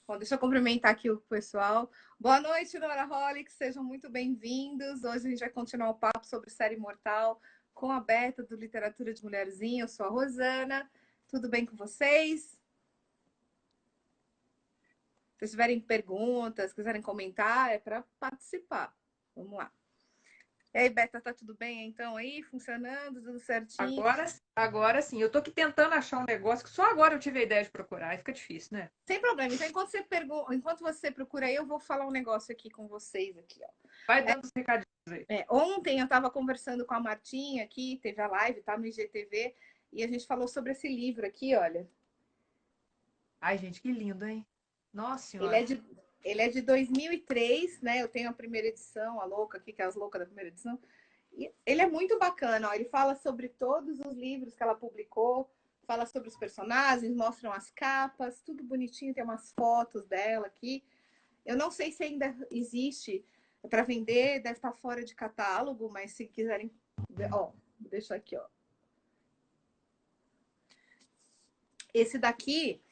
Bom, deixa eu cumprimentar aqui o pessoal. Boa noite, Noraholics, sejam muito bem-vindos. Hoje a gente vai continuar o papo sobre Série Mortal com a Beta do Literatura de Mulherzinha. Eu sou a Rosana. Tudo bem com vocês? Se tiverem perguntas, quiserem comentar, é para participar. Vamos lá. E aí, Beta, tá tudo bem então aí? Funcionando, tudo certinho? Agora sim. Eu tô aqui tentando achar um negócio que só agora eu tive a ideia de procurar. Aí fica difícil, né? Sem problema. Então, enquanto você procura aí, eu vou falar um negócio aqui com vocês aqui, ó. Vai dando os recadinhos aí. Ontem eu estava conversando com a Martinha aqui, teve a live, tá no IGTV, e a gente falou sobre esse livro aqui, olha. Ai, gente, que lindo, hein? Nossa Ele Senhora. é de, ele é de 2003, né? Eu tenho a primeira edição, a louca aqui, que é as loucas da primeira edição. E ele é muito bacana, ó. Ele fala sobre todos os livros que ela publicou, fala sobre os personagens, mostram as capas, tudo bonitinho, tem umas fotos dela aqui. Eu não sei se ainda existe para vender, deve estar fora de catálogo, mas se quiserem, ó, deixa aqui, ó. Esse daqui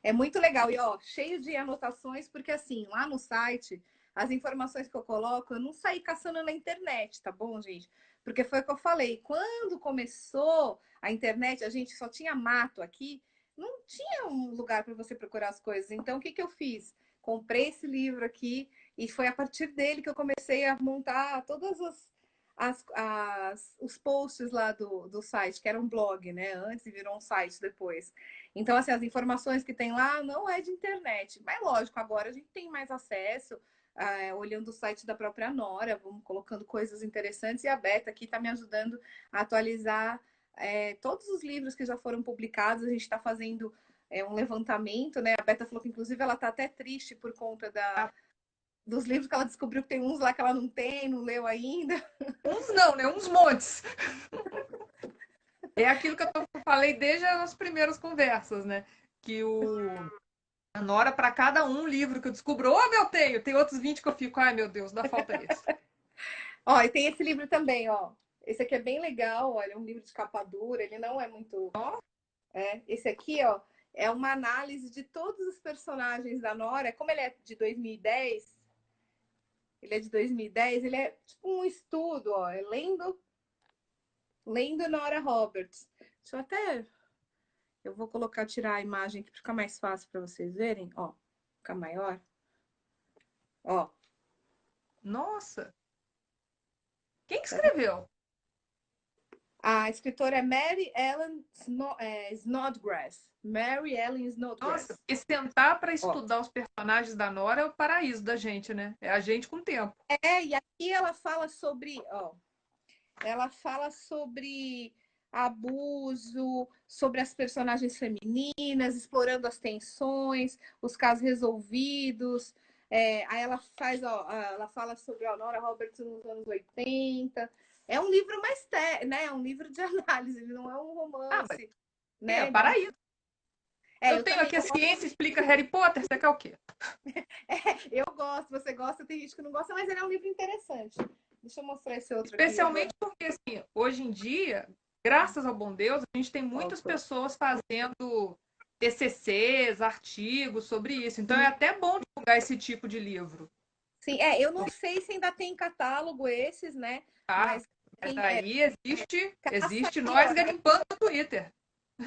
é muito legal e ó, cheio de anotações, porque assim, lá no site, as informações que eu coloco, eu não saí caçando na internet, tá bom, gente? Porque foi o que eu falei, quando começou a internet, a gente só tinha mato aqui, não tinha um lugar para você procurar as coisas. Então, o que que eu fiz? Comprei esse livro aqui e foi a partir dele que eu comecei a montar todas os posts lá do site, que era um blog, né? Antes e virou um site depois. Então, assim, as informações que tem lá não é de internet. Mas, lógico, agora a gente tem mais acesso, olhando o site da própria Nora, vamos colocando coisas interessantes. E a Beta aqui está me ajudando a atualizar todos os livros que já foram publicados. A gente está fazendo um levantamento, né? A Beta falou que, inclusive, ela está até triste por conta dos livros que ela descobriu que tem uns lá que ela não tem, não leu ainda. Uns não, né? Uns montes. É aquilo que eu falei desde as primeiras conversas, né? Que a Nora, para cada um livro que eu descubro, ô, meu, tem outros 20 que eu fico, ai, meu Deus, dá falta esse. Ó, e tem esse livro também, ó. Esse aqui é bem legal, olha, é um livro de capa dura, ele não é muito. Esse aqui, ó, é uma análise de todos os personagens da Nora. Como ele é de 2010, ele é tipo um estudo, ó, lendo Nora Roberts. Deixa eu até. Eu vou colocar, tirar a imagem aqui para ficar mais fácil para vocês verem, ó, ficar maior. Ó. Nossa! Quem que escreveu? A escritora é Mary Ellen Snodgrass. Mary Ellen Nossa, Snodgrass. e sentar para Ó. estudar os personagens da Nora é o paraíso da gente, né? É a gente com tempo. E aqui ela fala sobre, ó, ela fala sobre abuso, sobre as personagens femininas, explorando as tensões, os casos resolvidos. Aí ela faz, ó, ela fala sobre a Nora Roberts nos anos 80. É um livro mais, né? É um livro de análise, não é um Mas romance, é né? paraíso. Eu Eu tenho também aqui a ciência explica Harry Potter, você quer o quê? eu gosto, você gosta, tem gente que não gosta, mas ele é um livro interessante. Deixa eu mostrar esse outro aqui agora. Especialmente porque, assim, hoje em dia, graças ao bom Deus, a gente tem muitas Opa. pessoas fazendo TCCs, artigos sobre isso. Então é até bom divulgar esse tipo de livro. Sim, eu não sei se ainda tem catálogo esses, né? Tá? Mas Mas quem aí caça existe aí, nós ó. garimpando no Twitter.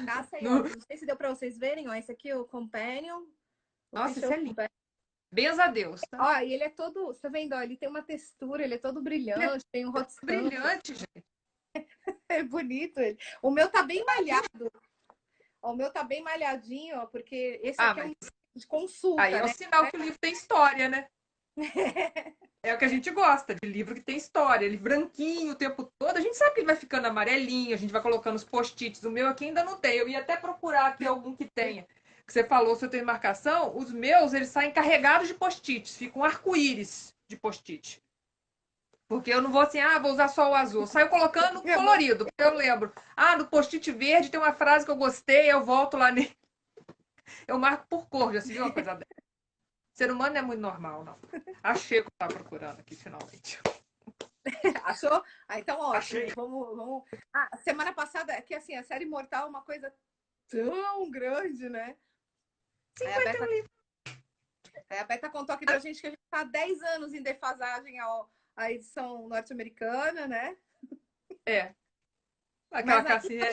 Caça aí, ó. No... Não sei se deu para vocês verem, ó. Esse aqui é o Companion, Nossa, isso Official é lindo. Companion. Benza a Deus, tá? Ó, e ele é todo, você tá vendo, ó, ele tem uma textura, ele é todo Ele é brilhante, tem um hot stamp, brilhante, gente. é bonito ele. O meu tá bem malhado, ó, o meu tá bem malhadinho, ó, porque esse Ah, aqui é mas um de aí consulta, é o né? sinal que o livro tem história, né? É o que a gente gosta, de livro que tem história. Ele branquinho o tempo todo. A gente sabe que ele vai ficando amarelinho, a gente vai colocando os post-its. O meu aqui ainda não tem. Eu ia até procurar aqui algum que tenha. Que você falou, se eu tenho marcação, os meus, eles saem carregados de post-its. Ficam arco-íris de post-it. Porque eu não vou assim, vou usar só o azul. Eu saio colocando colorido, porque eu lembro. No post-it verde tem uma frase que eu gostei, eu volto lá nele. Eu marco por cor, já se viu uma coisa dessa? Ser humano não é muito normal, não. Achei o que eu estava procurando aqui, finalmente. Achou? Então, ótimo. Achei. Vamos. Semana passada, que assim, a série Mortal é uma coisa tão grande, né? Aí a Beta, 50 livros. A Beta contou aqui pra gente que a gente está há 10 anos em defasagem à edição norte-americana, né? É, aquela Mas cassinha.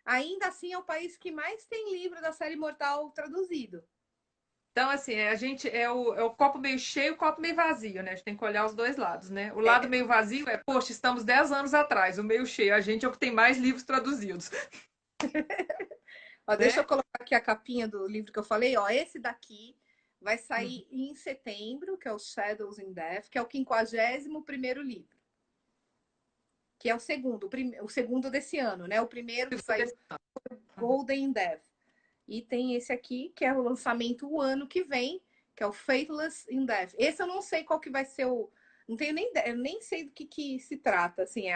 ainda assim é o país que mais tem livro da série Mortal traduzido. Então, assim, a gente é o copo meio cheio e o copo meio vazio, né? A gente tem que olhar os dois lados, né? O lado É. meio vazio é, poxa, estamos 10 anos atrás. O meio cheio, a gente é o que tem mais livros traduzidos, Ó, deixa eu né? colocar aqui a capinha do livro que eu falei. Ó, esse daqui vai sair em setembro, que é o Shadows in Death, que é o 51º livro. Que é o segundo desse ano, né? O primeiro que saiu, Golden Death. E tem esse aqui, que é o lançamento o ano que vem, que é o Faithless in Death. Esse eu não sei qual que vai ser o... Não tenho nem ideia, eu nem sei do que se trata, assim,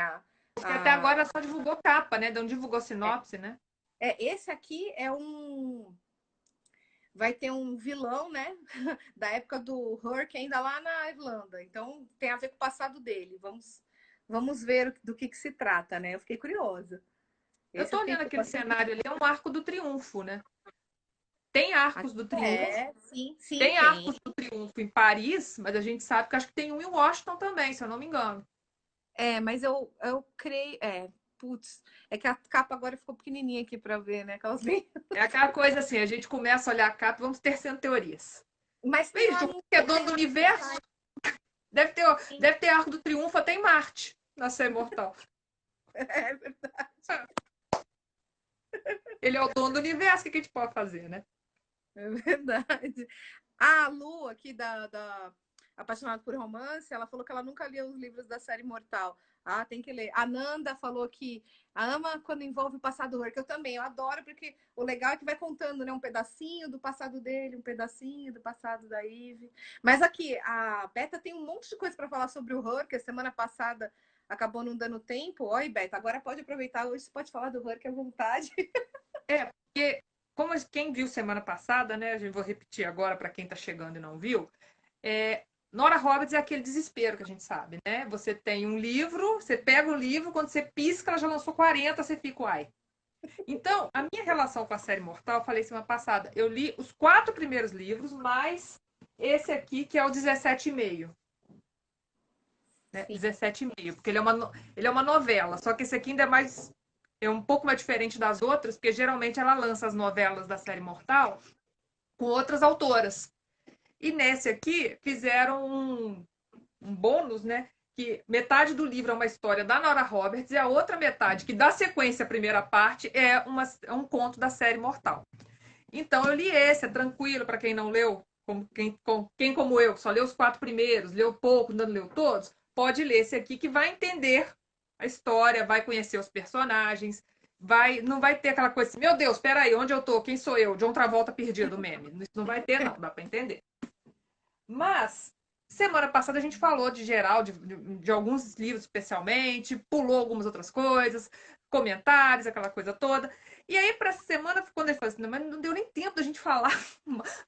Porque até agora só divulgou capa, né? Não divulgou sinopse, né? esse aqui é um... Vai ter um vilão, né? Da época do Hurk, ainda lá na Irlanda. Então, tem a ver com o passado dele. Vamos ver do que se trata, né? Eu fiquei curiosa. Eu Esse tô eu fiquei olhando aquele curiosa. cenário ali, é um arco do triunfo, né? Tem arcos do triunfo, Sim, sim, tem tem. arcos do triunfo em Paris, mas a gente sabe que acho que tem um em Washington também, se eu não me engano. Mas eu creio. Putz, é que a capa agora ficou pequenininha aqui para ver, né? Aquelas bem... É aquela coisa assim, a gente começa a olhar a capa e vamos tecendo teorias. Mas tem lá Veja, o no. que é dono do universo, deve ter, deve ter arco do triunfo até em Marte, na Ser Imortal. É verdade. Ele é o dono do universo, o que a gente pode fazer, né? É verdade. A Lu, aqui da Apaixonada por Romance, ela falou que ela nunca leu os livros da série Mortal. Ah, tem que ler. A Nanda falou que ama quando envolve o passado do Hulk. Eu também, eu adoro, porque o legal é que vai contando, né? Um pedacinho do passado dele, um pedacinho do passado da Eve. Mas aqui, a Beta tem um monte de coisa para falar sobre o Hulk. A semana passada acabou não dando tempo. Oi, Beta, agora pode aproveitar. Hoje você pode falar do Hulk à vontade. É, porque, como quem viu semana passada, né? A gente vou repetir agora para quem está chegando e não viu. É, Nora Roberts é aquele desespero que a gente sabe, né? Você tem um livro, você pega o livro, quando você pisca, ela já lançou 40, você fica, uai. Então, a minha relação com a série Mortal, eu falei semana passada, eu li os 4 primeiros livros, mais esse aqui, que é o 17,5. Né? Sim. 17,5, porque ele é uma novela, só que esse aqui ainda é um pouco mais diferente das outras, porque geralmente ela lança as novelas da série Mortal com outras autoras. E nesse aqui fizeram um bônus, né? Que metade do livro é uma história da Nora Roberts e a outra metade, que dá sequência à primeira parte, é um conto da série Mortal. Então eu li esse, é tranquilo para quem não leu, quem como eu, só leu os 4 primeiros, leu pouco, não leu todos, pode ler esse aqui que vai entender a história, vai conhecer os personagens, não vai ter aquela coisa assim, meu Deus, espera aí, onde eu tô? Quem sou eu? John Travolta perdido, meme. Isso não vai ter, não, dá para entender. Mas, semana passada a gente falou de geral, de alguns livros especialmente, pulou algumas outras coisas, comentários, aquela coisa toda. E aí, para essa semana, quando ele falou assim, mas não deu nem tempo da gente falar.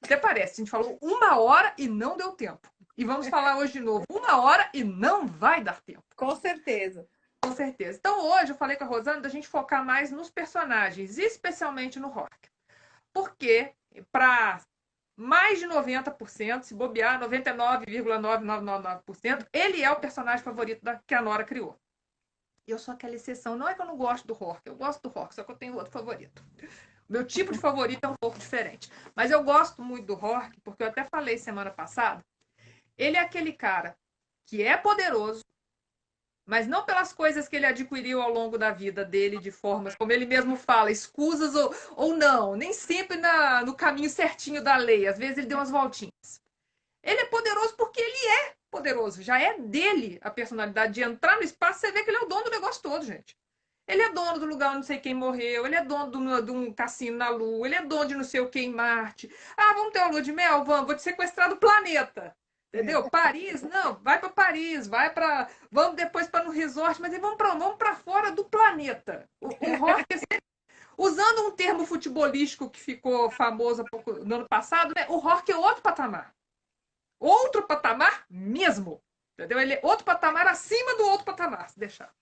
Até parece, a gente falou 1 hora e não deu tempo. E vamos falar hoje de novo 1 hora e não vai dar tempo. Com certeza. Com certeza. Então, hoje eu falei com a Rosana da gente focar mais nos personagens, especialmente no Rock. Porque, para mais de 90%, se bobear, 99,9999%, ele é o personagem favorito que a Nora criou. E eu sou aquela exceção. Não é que eu não gosto do Hork, eu gosto do Hork, só que eu tenho outro favorito. Meu tipo de favorito é um pouco diferente. Mas eu gosto muito do Hork, porque eu até falei semana passada. Ele é aquele cara que é poderoso, mas não pelas coisas que ele adquiriu ao longo da vida dele, de formas, como ele mesmo fala, escusas ou não, nem sempre no caminho certinho da lei. Às vezes ele deu umas voltinhas. Ele é poderoso porque ele é poderoso. Já é dele a personalidade de entrar no espaço. Você vê que ele é o dono do negócio todo, gente. Ele é dono do lugar onde não sei quem morreu. Ele é dono de um cassino na Lua. Ele é dono de não sei o que em Marte. Ah, vamos ter uma lua de mel? Vamos. Vou te sequestrar do planeta. Entendeu? Paris? Não, vai para Paris. Vamos depois para no resort. Mas vamos para fora do planeta. O Rock, usando um termo futebolístico que ficou famoso no ano passado, né? O Rock é outro patamar. Outro patamar mesmo. Entendeu? Ele é outro patamar acima do outro patamar, se deixar.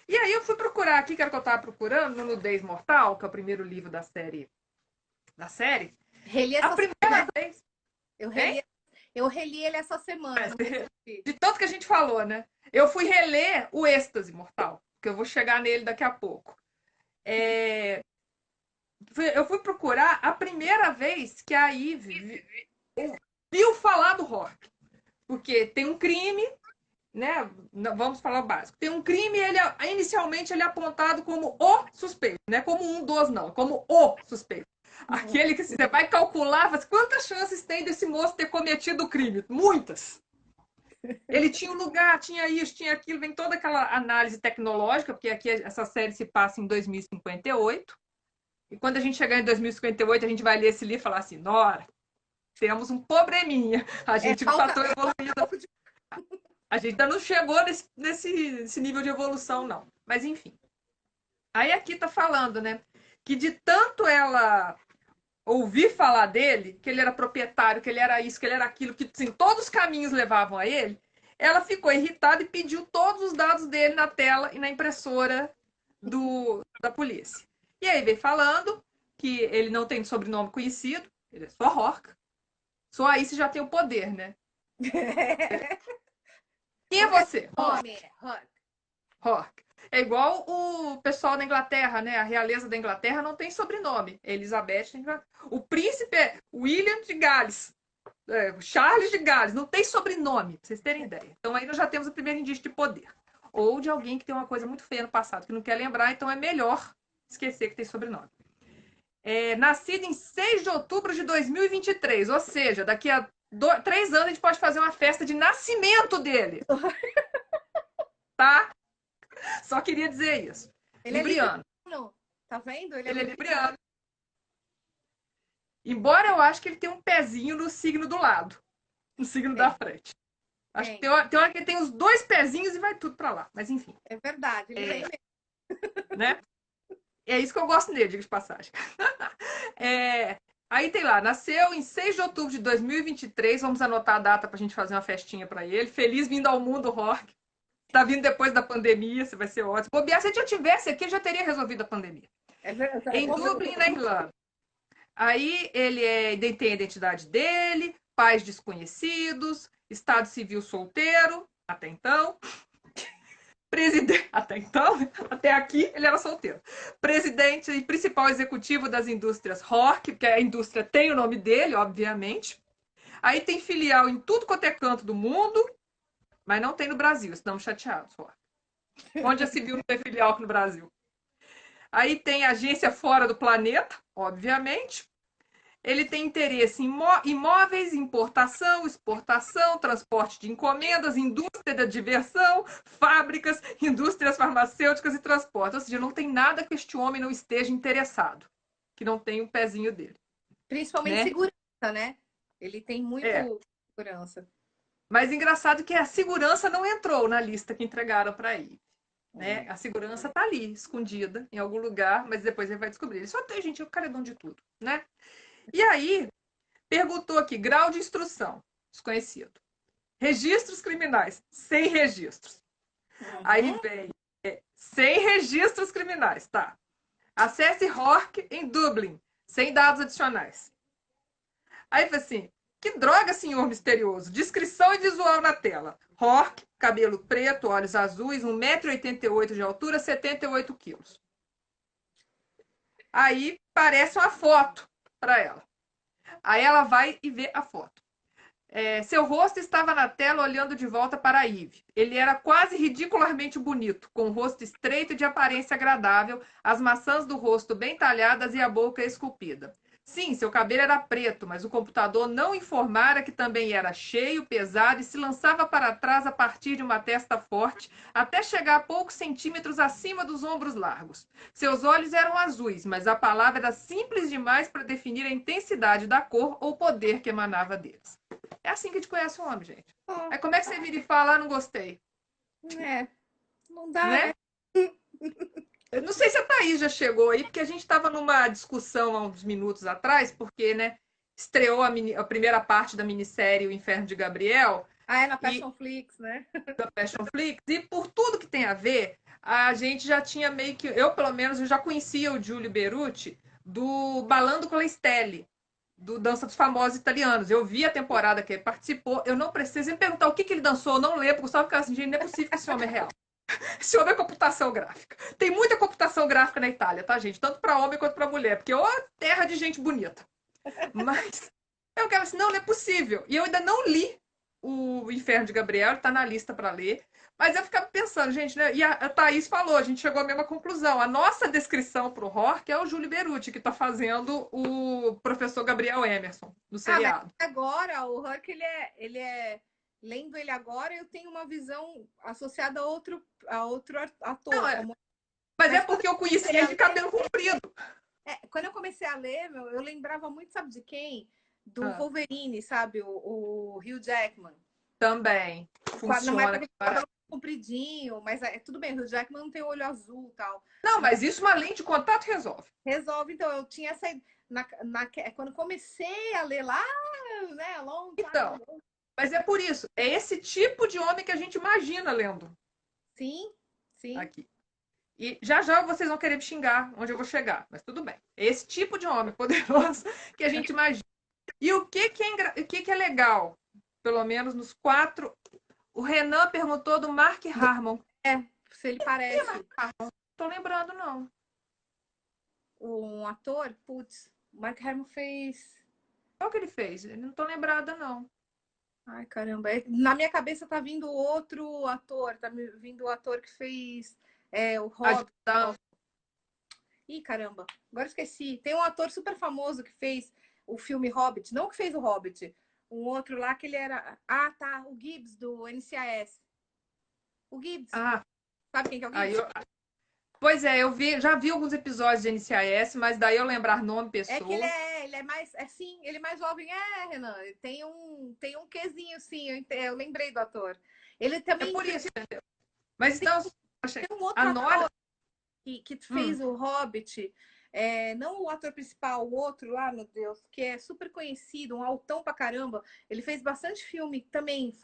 E aí eu fui procurar aqui, que era o que eu estava procurando, no Nudez Mortal, que é o primeiro livro da série. Reli A essa primeira vez. Eu Hein? reli, eu reli ele essa semana. Não assisti. De tanto que a gente falou, né? Eu fui reler o Êxtase Mortal, que eu vou chegar nele daqui a pouco. Eu fui procurar a primeira vez que a Eve viu falar do rock. Porque tem um crime, né? Vamos falar o básico. Tem um crime, inicialmente ele é apontado como o suspeito, não é como um dos, não, como o suspeito. Aquele que você vai calcular, mas quantas chances tem desse moço ter cometido o crime? Muitas. Ele tinha um lugar, tinha isso, tinha aquilo, vem toda aquela análise tecnológica, porque aqui essa série se passa em 2058. E quando a gente chegar em 2058, a gente vai ler esse livro e falar assim: Nora, temos um probleminha. A gente não Falta passou evoluída. A gente ainda não chegou nesse nível de evolução, não. Mas enfim. Aí aqui tá falando, né? Que de tanto ela ouvir falar dele, que ele era proprietário, que ele era isso, que ele era aquilo, que assim, todos os caminhos levavam a ele, ela ficou irritada e pediu todos os dados dele na tela e na impressora da polícia. E aí veio falando que ele não tem sobrenome conhecido, ele é só Rourke. Só aí você já tem o poder, né? Quem é você? Rourke. É igual o pessoal da Inglaterra, né? A realeza da Inglaterra não tem sobrenome. Elizabeth. O príncipe é William de Gales. Charles de Gales. Não tem sobrenome, pra vocês terem ideia. Então aí nós já temos o primeiro indício de poder. Ou de alguém que tem uma coisa muito feia no passado, que não quer lembrar, então é melhor esquecer que tem sobrenome. Nascido em 6 de outubro de 2023. Ou seja, daqui a 3 anos a gente pode fazer uma festa de nascimento dele. Tá? Só queria dizer isso. Ele Libriano. é libriano. Tá vendo? Ele é libriano. Embora eu acho que ele tem um pezinho no signo do lado. No signo da frente. Acho que tem hora que ele tem os 2 pezinhos e vai tudo pra lá. Mas enfim. É verdade. Ele vem mesmo. Né? É isso que eu gosto dele, diga de passagem. Aí tem lá, nasceu em 6 de outubro de 2023. Vamos anotar a data pra gente fazer uma festinha pra ele. Feliz vindo ao mundo, Rourke. Tá vindo depois da pandemia, você vai ser ótimo. Bobear, se ele já tivesse aqui, já teria resolvido a pandemia. É verdade. Em Dublin, na Irlanda. Aí ele tem a identidade dele, pais desconhecidos, estado civil solteiro, até então. Até aqui ele era solteiro. Presidente e principal executivo das indústrias Rourke, porque a indústria tem o nome dele, obviamente. Aí tem filial em tudo quanto é canto do mundo, mas não tem no Brasil, estamos chateados. Onde já se viu não ter filial aqui no Brasil? Aí tem agência fora do planeta, obviamente. Ele tem interesse em imóveis, importação, exportação, transporte de encomendas, indústria da diversão, fábricas, indústrias farmacêuticas e transporte. Ou seja, não tem nada que este homem não esteja interessado, que não tem um pezinho dele. Principalmente segurança, né? Ele tem muito segurança. Mas engraçado que a segurança não entrou na lista que entregaram para ele. Né? A segurança tá ali, escondida em algum lugar, mas depois ele vai descobrir. Ele só tem, gente, é o caredão de tudo, né? E aí, perguntou aqui, grau de instrução, desconhecido. Registros criminais, sem registros. Aí vem, sem registros criminais, tá. Acesse Rourke em Dublin, sem dados adicionais. Aí foi assim, que droga, senhor misterioso. Descrição e visual na tela. Rourke, cabelo preto, olhos azuis, 1,88 m de altura, 78 quilos. Aí parece uma foto para ela. Aí ela vai e vê a foto. Seu rosto estava na tela olhando de volta para a Eve. Ele era quase ridicularmente bonito, com o rosto estreito e de aparência agradável, as maçãs do rosto bem talhadas e a boca esculpida. Sim, seu cabelo era preto, mas o computador não informara que também era cheio, pesado e se lançava para trás a partir de uma testa forte, até chegar a poucos centímetros acima dos ombros largos. Seus olhos eram azuis, mas a palavra era simples demais para definir a intensidade da cor ou poder que emanava deles. É assim que a gente conhece o homem, gente. Aí como é que você vira e fala, não gostei? Não dá, né? Eu não sei se a Thaís já chegou aí, porque a gente estava numa discussão há uns minutos atrás, porque, né, estreou a primeira parte da minissérie O Inferno de Gabriel. Na Passionflix, né? Da Passionflix. E por tudo que tem a ver, a gente já tinha meio que... Eu, pelo menos, eu já conhecia o Giulio Beruti do Balando com a Stelle, do Dança dos Famosos Italianos. Eu vi a temporada que ele participou, eu não preciso me perguntar o que ele dançou, eu não lembro, Gustavo ficava assim, gente, não é possível que esse homem é real. Esse homem é computação gráfica. Tem muita computação gráfica na Itália, tá, gente? Tanto para homem quanto para mulher, porque é terra de gente bonita. Mas eu ficava assim, não é possível. E eu ainda não li o Inferno de Gabriel, está na lista para ler. Mas eu ficava pensando, gente, né? E a Thaís falou, a gente chegou à mesma conclusão. A nossa descrição para o Hork é o Júlio Beruti, que está fazendo o professor Gabriel Emerson no Mas seriado. agora o Huck, lendo ele agora, eu tenho uma visão associada a outro ator. Não, mas é porque eu conheci ele de cabelo comprido. Quando eu comecei a ler, eu lembrava muito, sabe de quem? Do Wolverine, sabe? O Hugh Jackman. Também. Funciona. Compridinho, mas tudo bem, o Hugh Jackman não tem olho azul e tal. Não, mas isso uma lente de contato resolve. Resolve, então, eu tinha essa. Quando comecei a ler lá, né, long time ago. Mas é por isso, é esse tipo de homem que a gente imagina lendo. Sim, sim. Aqui. E já vocês vão querer me xingar onde eu vou chegar, mas tudo bem. É esse tipo de homem poderoso que a gente imagina. E o que é legal? Pelo menos nos 4. O Renan perguntou do Mark Harmon. Se ele parece. Não tô lembrando, não. Um ator? Putz, o Mark Harmon fez. Qual que ele fez? Eu não tô lembrada, não. Ai, caramba. Na minha cabeça tá vindo outro ator. Tá vindo o ator que fez o Hobbit. Ih, caramba. Agora esqueci. Tem um ator super famoso que fez o filme Hobbit. Não que fez o Hobbit. Um outro lá que ele era... Ah, tá. O Gibbs, do NCIS. O Gibbs. Sabe quem que é o Gibbs? Pois é, já vi alguns episódios de NCIS, mas daí eu lembrar nome, pessoa... É que ele é mais... sim, ele é mais jovem. Renan. Tem um quezinho, sim. Eu lembrei do ator. Ele também... É por isso, entendeu? Mas então... Tem um outro ator que fez o Hobbit... não o ator principal, o outro lá, meu Deus, que é super conhecido, um altão pra caramba. Ele fez bastante filme também.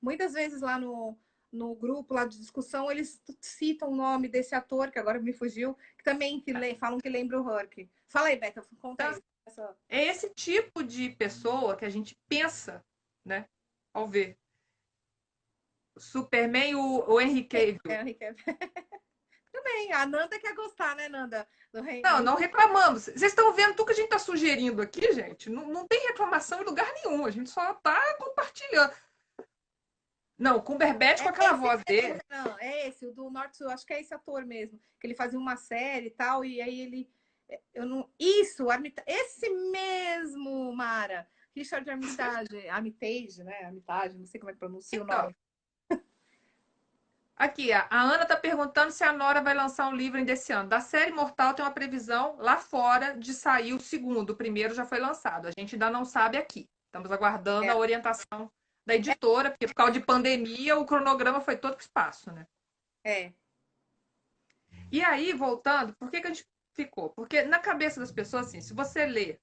Muitas vezes lá no grupo lá de discussão, eles citam o nome desse ator, que agora me fugiu, que também falam que lembra o Hulk. Fala aí, Beca, conta aí. É esse tipo de pessoa que a gente pensa, né, ao ver. Superman, o Henry Cavill. Henry Cavill. Também, a Nanda quer gostar, né, Nanda? Não reclamamos. Vocês estão vendo tudo que a gente está sugerindo aqui, gente? Não tem reclamação em lugar nenhum. A gente só está compartilhando. Não, o Cumberbatch com aquela voz dele. Não, é esse, o do Norte Sul. Acho que é esse ator mesmo. Que ele fazia uma série e tal, e aí ele... Isso, esse mesmo, Mara. Richard Armitage, né? Armitage, não sei como é que pronuncia o nome. Aqui, a Ana está perguntando se a Nora vai lançar um livro ainda esse ano. Da série Mortal tem uma previsão lá fora de sair o segundo. O primeiro já foi lançado. A gente ainda não sabe aqui. Estamos aguardando a orientação da editora, porque por causa de pandemia o cronograma foi todo para o espaço, né? E aí, voltando, por que a gente ficou? Porque na cabeça das pessoas, assim, se você lê...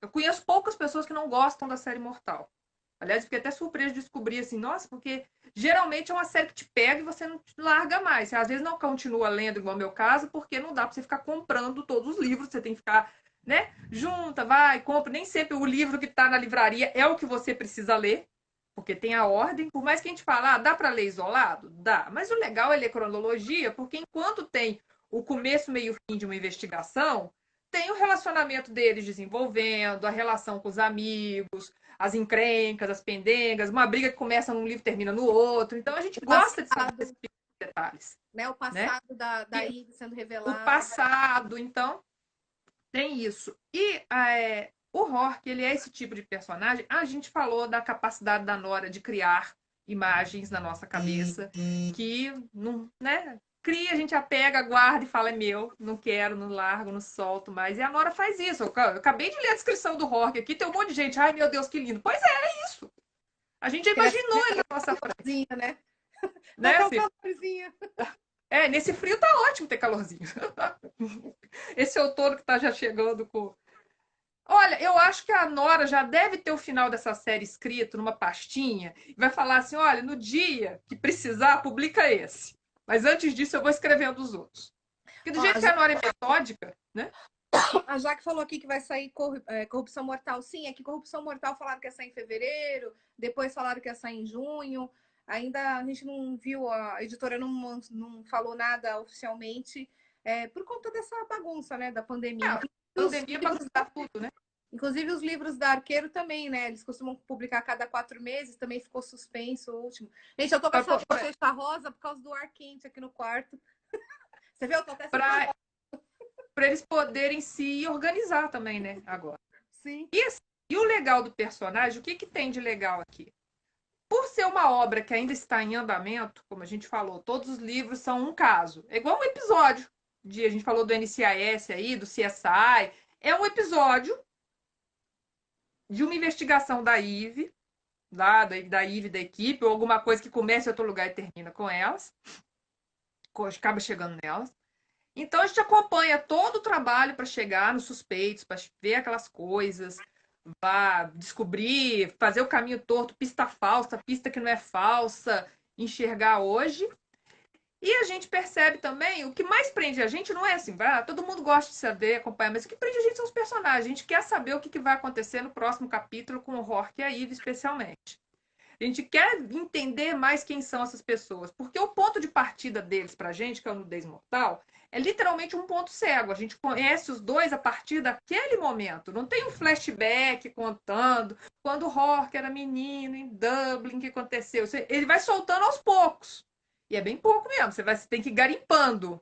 Eu conheço poucas pessoas que não gostam da série Mortal. Aliás, fiquei até surpresa de descobrir assim, nossa, porque geralmente é uma série que te pega e você não larga mais. Você às vezes não continua lendo, igual é o meu caso, porque não dá para você ficar comprando todos os livros, você tem que ficar, né? Junta, vai, compra. Nem sempre o livro que está na livraria é o que você precisa ler, porque tem a ordem. Por mais que a gente fale, dá para ler isolado? Dá. Mas o legal é ler cronologia, porque enquanto tem o começo, meio e fim de uma investigação, tem o relacionamento deles desenvolvendo, a relação com os amigos, as encrencas, as pendengas, uma briga que começa num livro e termina no outro. Então a gente gosta de saber esses detalhes. Né? O passado da Ivy sendo revelado. O passado, então, tem isso. E o Hork, ele é esse tipo de personagem. A gente falou da capacidade da Nora de criar imagens na nossa cabeça, que não, né? Cria, a gente apega, guarda e fala, é meu, não quero, não largo, não solto mais. E a Nora faz isso. Eu acabei de ler a descrição do Hork aqui, tem um monte de gente, ai meu Deus, que lindo. Pois é isso. A gente já imaginou ele na nossa frente. Né? Né, calorzinho. Nesse frio tá ótimo ter calorzinho. Esse outono que tá já chegando com... Olha, eu acho que a Nora já deve ter o final dessa série escrito numa pastinha e vai falar assim, olha, no dia que precisar, publica esse. Mas antes disso, eu vou escrevendo os outros. Porque do jeito que a Nora é metódica, né? A Jaque falou aqui que vai sair Corrupção Mortal. Sim, é que Corrupção Mortal falaram que ia sair em fevereiro, depois falaram que ia sair em junho. Ainda a gente não viu, a editora não falou nada oficialmente, por conta dessa bagunça, né, da pandemia. A pandemia bagunçar tudo, né? Inclusive os livros da Arqueiro também, né? Eles costumam publicar a cada 4 meses, também ficou suspenso o último. Gente, eu tô com essa bochecha rosa por causa do ar quente aqui no quarto. Você viu? Eu tô até para eles poderem se organizar também, né? Agora. Sim. E o legal do personagem, o que tem de legal aqui? Por ser uma obra que ainda está em andamento, como a gente falou, todos os livros são um caso. É igual um episódio. A gente falou do NCIS aí, do CSI. É um episódio de uma investigação da Eve, lá da Eve da equipe, ou alguma coisa que começa em outro lugar e termina com elas. Acaba chegando nelas. Então a gente acompanha todo o trabalho para chegar nos suspeitos, para ver aquelas coisas, para descobrir, fazer o caminho torto, pista falsa, pista que não é falsa, enxergar hoje. E a gente percebe também, o que mais prende a gente não é assim, todo mundo gosta de saber, acompanhar, mas o que prende a gente são os personagens. A gente quer saber o que vai acontecer no próximo capítulo com o Rourke e a Eve, especialmente. A gente quer entender mais quem são essas pessoas, porque o ponto de partida deles pra gente, que é o Nudez Mortal, é literalmente um ponto cego. A gente conhece os dois a partir daquele momento. Não tem um flashback contando quando o Rourke era menino em Dublin, o que aconteceu. Ele vai soltando aos poucos. E é bem pouco mesmo. Você tem que ir garimpando,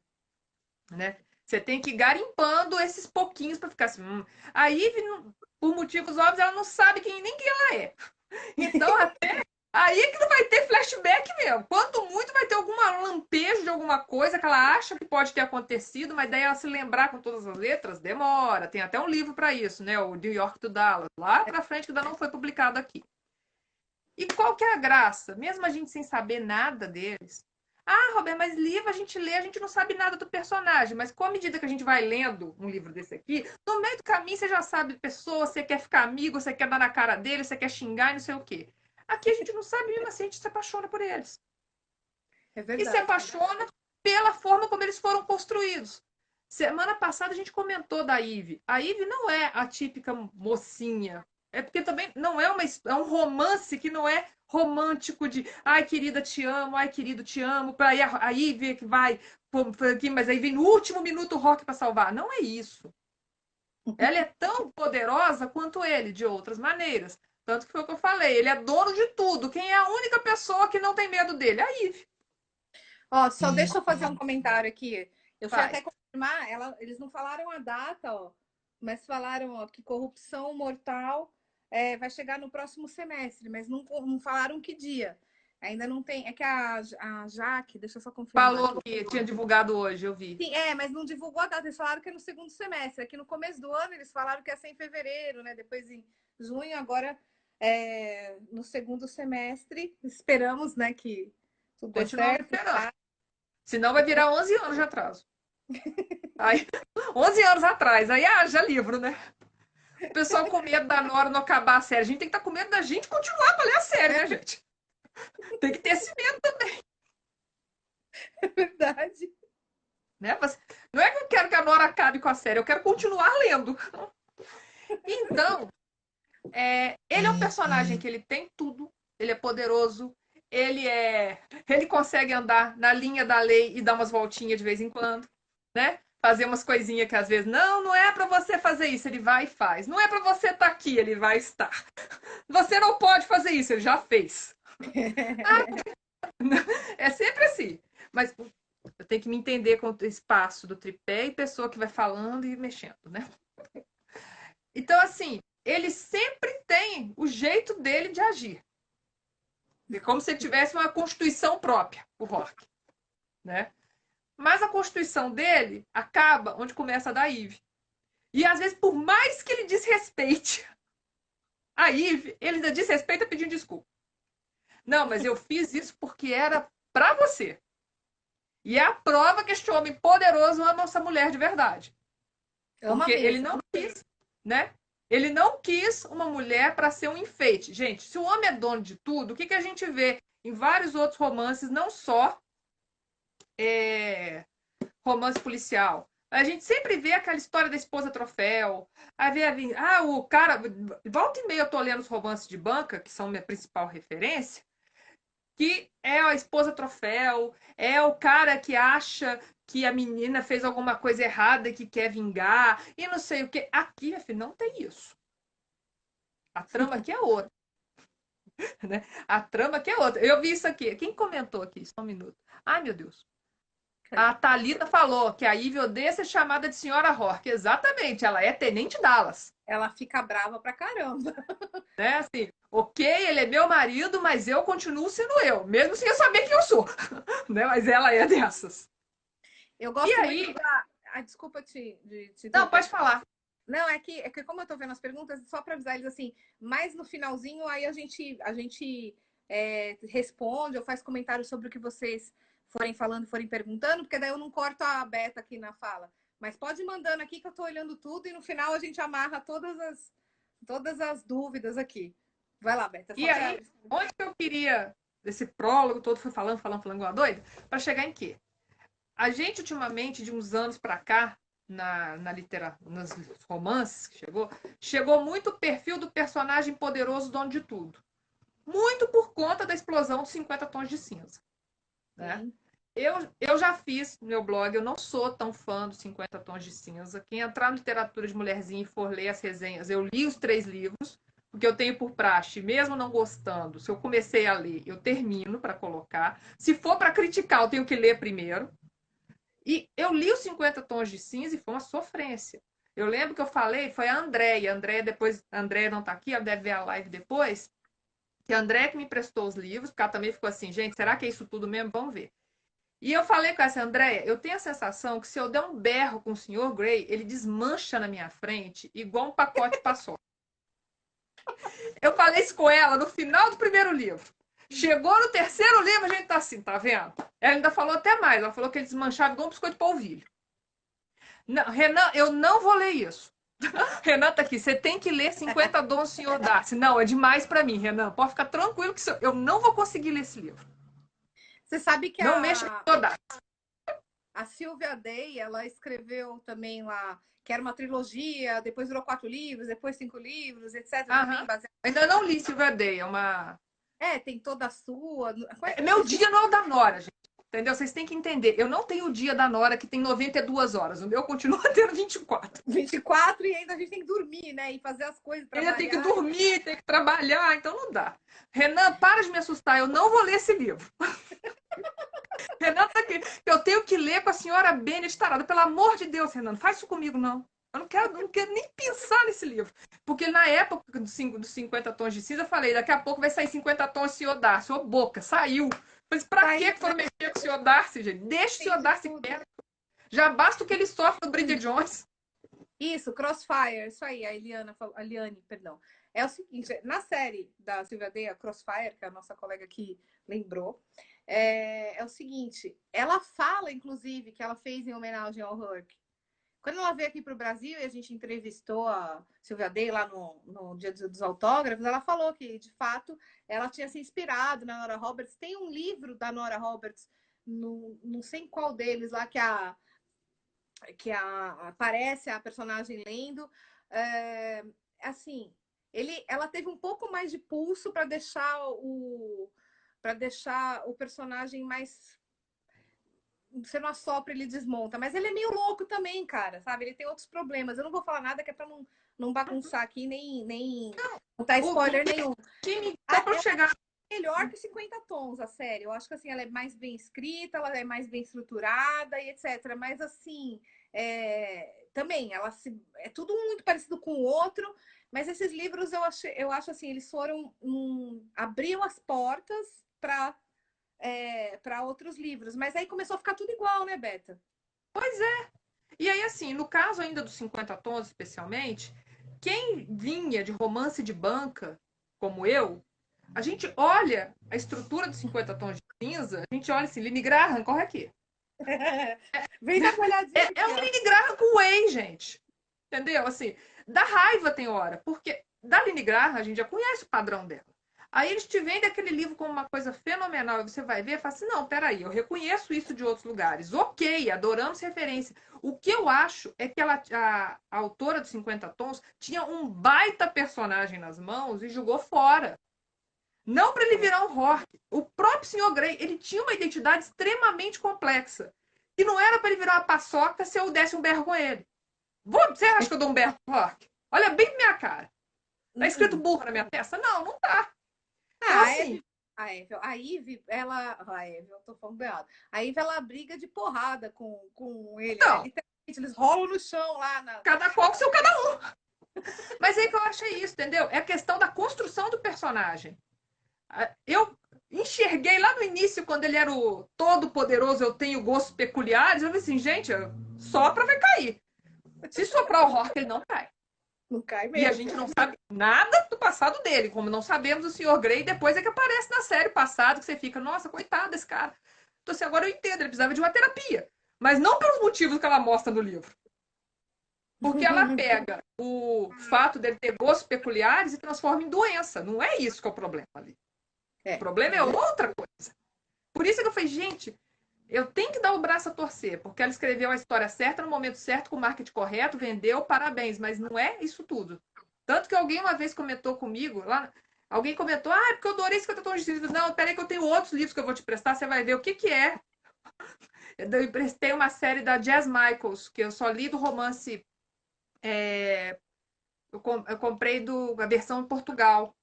né? Você tem que ir garimpando esses pouquinhos para ficar assim. A Eve, por motivos óbvios, ela não sabe nem quem ela é. Então, até aí é que não vai ter flashback mesmo. Quanto muito vai ter algum lampejo de alguma coisa que ela acha que pode ter acontecido, mas daí ela se lembrar com todas as letras, demora. Tem até um livro para isso, né? O New York to Dallas, lá para frente, que ainda não foi publicado aqui. E qual que é a graça? Mesmo a gente sem saber nada deles. Ah, Roberto, mas livro a gente lê, a gente não sabe nada do personagem. Mas com a medida que a gente vai lendo um livro desse aqui, no meio do caminho você já sabe de pessoa, você quer ficar amigo, você quer dar na cara dele, você quer xingar e não sei o quê. Aqui a gente não sabe mesmo assim, a gente se apaixona por eles. É verdade. E se apaixona pela forma como eles foram construídos. Semana passada a gente comentou da Eve. A Eve não é a típica mocinha. É porque também não é é um romance que não é romântico de ai, querida, te amo, ai, querido, te amo. Para aí a Eve que vai, mas aí vem no último minuto o Rock para salvar. Não é isso. Ela é tão poderosa quanto ele, de outras maneiras. Tanto que foi o que eu falei. Ele é dono de tudo. Quem é a única pessoa que não tem medo dele? A Eve. Ó, só deixa eu fazer um comentário aqui. Eu fui Vai. até confirmar, eles não falaram a data, ó, mas falaram ó, que Corrupção Mortal vai chegar no próximo semestre, mas não falaram que dia. Ainda não tem. É que a Jaque, deixa eu só confirmar. Falou que tinha divulgado hoje, eu vi. Sim, mas não divulgou a data. Eles falaram que é no segundo semestre. Aqui no começo do ano eles falaram que ia ser em fevereiro, né? Depois em junho, agora no segundo semestre. Esperamos, né, que tudo dê certo. Tá? Senão vai virar 11 anos de atraso. Aí, 11 anos atrás. Aí haja livro, né? O pessoal com medo da Nora não acabar a série. A gente tem que estar com medo da gente continuar para ler a série, né, gente? Tem que ter esse medo também. É verdade. Né? Mas não é que eu quero que a Nora acabe com a série, eu quero continuar lendo. Então, ele é um personagem que ele tem tudo, ele é poderoso, ele consegue andar na linha da lei e dar umas voltinhas de vez em quando, né? Fazer umas coisinhas que às vezes não é para você fazer isso, ele vai e faz. Não é para você estar aqui, ele vai estar. Você não pode fazer isso, ele já fez. É sempre assim. Mas eu tenho que me entender com o espaço do tripé e pessoa que vai falando e mexendo, né? Então, assim, ele sempre tem o jeito dele de agir. É como se ele tivesse uma constituição própria, o Rock, né? Mas a constituição dele acaba onde começa a da Eve. E às vezes, por mais que ele desrespeite a Eve, ele ainda desrespeita pedindo desculpa. Não, mas eu fiz isso porque era para você. E é a prova que este homem poderoso ama essa mulher de verdade. Porque ele não quis, né? Ele não quis uma mulher para ser um enfeite. Gente, se o homem é dono de tudo, o que a gente vê em vários outros romances, não só romance policial, A gente sempre vê aquela história da esposa troféu. Aí vê, o cara. Volta e meia eu tô lendo os romances de banca, que são minha principal referência, que é a esposa troféu, é o cara que acha que a menina fez alguma coisa errada e que quer vingar, e não sei o que. Aqui, minha filha, não tem isso. A trama aqui é outra, né? A trama aqui é outra. Eu vi isso aqui. Quem comentou aqui? Só um minuto. Ai, meu Deus. A Thalita falou que a Ivy odeia ser chamada de Senhora Rourke. Exatamente, ela é Tenente Dallas. Ela fica brava pra caramba. Né? Assim, ok, ele é meu marido, mas eu continuo sendo eu, mesmo sem eu saber quem eu sou. Né? Mas ela é dessas. Eu gosto E muito aí... da. Desculpa te Não, interromper. pode falar. Não, é que como eu tô vendo as perguntas, só para avisar eles assim, mais no finalzinho, aí a gente responde ou faz comentários sobre o que vocês forem falando, forem perguntando, porque daí eu não corto a Beta aqui na fala. Mas pode ir mandando aqui que eu tô olhando tudo e no final a gente amarra todas as dúvidas aqui. Vai lá, Beta. E aí, onde que eu queria, esse prólogo todo, foi falando igual a doida, para chegar em quê? A gente, ultimamente, de uns anos para cá, na literatura, nos romances que chegou muito o perfil do personagem poderoso, dono de tudo. Muito por conta da explosão dos 50 tons de cinza. Né? Eu já fiz no meu blog, eu não sou tão fã dos 50 tons de cinza. Quem entrar na literatura de mulherzinha e for ler as resenhas, eu li os 3 livros, porque eu tenho por praxe, mesmo não gostando, se eu comecei a ler, eu termino para colocar. Se for para criticar, eu tenho que ler primeiro. E eu li os 50 tons de cinza e foi uma sofrência. Eu lembro que eu falei, foi a Andréia. A Andréia não está aqui, ela deve ver a live depois. Que a Andréia que me emprestou os livros, porque ela também ficou assim, gente, será que é isso tudo mesmo? Vamos ver. E eu falei com essa Andréia, eu tenho a sensação que se eu der um berro com o Sr. Grey, ele desmancha na minha frente, igual um pacote de paçoca. Eu falei isso com ela no final do primeiro livro. Chegou no terceiro livro, a gente tá assim, tá vendo? Ela ainda falou até mais. Ela falou que ele desmanchava igual um biscoito de polvilho. Não, Renan, eu não vou ler isso. Renan tá aqui. Você tem que ler 50 Dons do Senhor Darcy. Não, é demais para mim, Renan. Pode ficar tranquilo que eu não vou conseguir ler esse livro. Você sabe que não mexa com o Senhor Darcy. A Sylvia Day, ela escreveu também lá, que era uma trilogia, depois virou 4 livros, depois 5 livros, etc. Baseado... Ainda não li Sylvia Day, é uma... tem toda a sua... Meu dia não é o da Nora, gente. Entendeu? Vocês têm que entender. Eu não tenho o dia da Nora que tem 92 horas. O meu continua tendo 24. 24 e ainda a gente tem que dormir, né? E fazer as coisas. Ainda tem que dormir, tem que trabalhar, então não dá. Renan, para de me assustar. Eu não vou ler esse livro. Renan tá aqui. Eu tenho que ler com a senhora Bennet tarada. Pelo amor de Deus, Renan, não faz isso comigo, não. Eu não quero nem pensar nesse livro. Porque na época dos 50 tons de cinza, eu falei, daqui a pouco vai sair 50 tons de Senhor Darcy. Ô, boca, saiu. Mas pra que foram mexer com o Senhor Darcy, gente? Deixa o Senhor Darcy quieto. Já basta o que ele sofre no Bridget Jones. Isso, Crossfire. Isso aí, a Liane, perdão. É o seguinte, na série da Sylvia Day, a Crossfire, que a nossa colega aqui lembrou, é o seguinte, ela fala, inclusive, que ela fez em homenagem ao Rourke. Quando ela veio aqui para o Brasil e a gente entrevistou a Sylvia Day lá no Dia dos Autógrafos, ela falou que, de fato, ela tinha se inspirado na Nora Roberts. Tem um livro da Nora Roberts, não sei em qual deles, lá aparece a personagem lendo. Assim, ela teve um pouco mais de pulso para deixar o personagem mais... Você não assopra, ele desmonta. Mas ele é meio louco também, cara, sabe? Ele tem outros problemas. Eu não vou falar nada que é pra não bagunçar aqui, nem não tá spoiler nenhum. Só pra chegar... Melhor que 50 tons, a série. Eu acho que assim, ela é mais bem escrita, ela é mais bem estruturada e etc. Mas assim, também, é tudo muito parecido com o outro. Mas esses livros, eu acho assim, eles foram... abriu as portas para outros livros. Mas aí começou a ficar tudo igual, né, Beta? Pois é. E aí, assim, no caso ainda dos 50 tons, especialmente, quem vinha de romance de banca, como eu, a gente olha a estrutura dos 50 tons de cinza, a gente olha assim, Lini Graham, corre aqui. Vem dar uma olhadinha. É um Lini Graham com whey, gente. Entendeu? Assim, dá raiva tem hora, porque da Lini Graham a gente já conhece o padrão dela. Aí eles te vendem aquele livro como uma coisa fenomenal, e você vai ver e fala assim, não, peraí, eu reconheço isso de outros lugares. Ok, adoramos referência. O que eu acho é que a autora dos 50 Tons tinha um baita personagem nas mãos e jogou fora. Não para ele virar um Hork. O próprio Sr. Grey, ele tinha uma identidade extremamente complexa. E não era para ele virar uma paçoca se eu desse um berro com ele. Você acha que eu dou um berro pro Hork? Olha bem pra minha cara. Tá escrito burro na minha peça? Não, não tá. Então, Ah, assim. a Ivy, ela. A Ivy, eu tô falando errado. A Ivy, ela briga de porrada com ele, né? Então, Literalmente, eles rolam no chão lá na. cada qual com seu cada um. Mas aí que eu achei isso, entendeu? É a questão da construção do personagem. Eu enxerguei lá no início, quando ele era o todo-poderoso, eu tenho gostos peculiares. Eu falei assim, gente, sopra vai cair. Se soprar o Hork, ele não cai. Não cai E a mesmo. gente não sabe nada do passado dele, como não sabemos o Sr. Grey, depois é que aparece na série passada, que você fica, nossa, coitado desse cara. Então, assim, agora eu entendo, ele precisava de uma terapia. Mas não pelos motivos que ela mostra no livro. Porque ela pega o fato dele ter gostos peculiares e transforma em doença. Não é isso que é o problema ali. O problema é outra coisa. Por isso que eu falei, gente, eu tenho que dar o braço a torcer, porque ela escreveu a história certa, no momento certo, com o marketing correto, vendeu, parabéns, mas não é isso tudo. Tanto que alguém uma vez comentou comigo, lá, alguém comentou, porque eu adorei 50 tons de cinza. Não, peraí que eu tenho outros livros que eu vou te prestar, você vai ver o que que é. Eu emprestei uma série da Jazz Michaels, que eu só li do romance, eu comprei a versão em Portugal.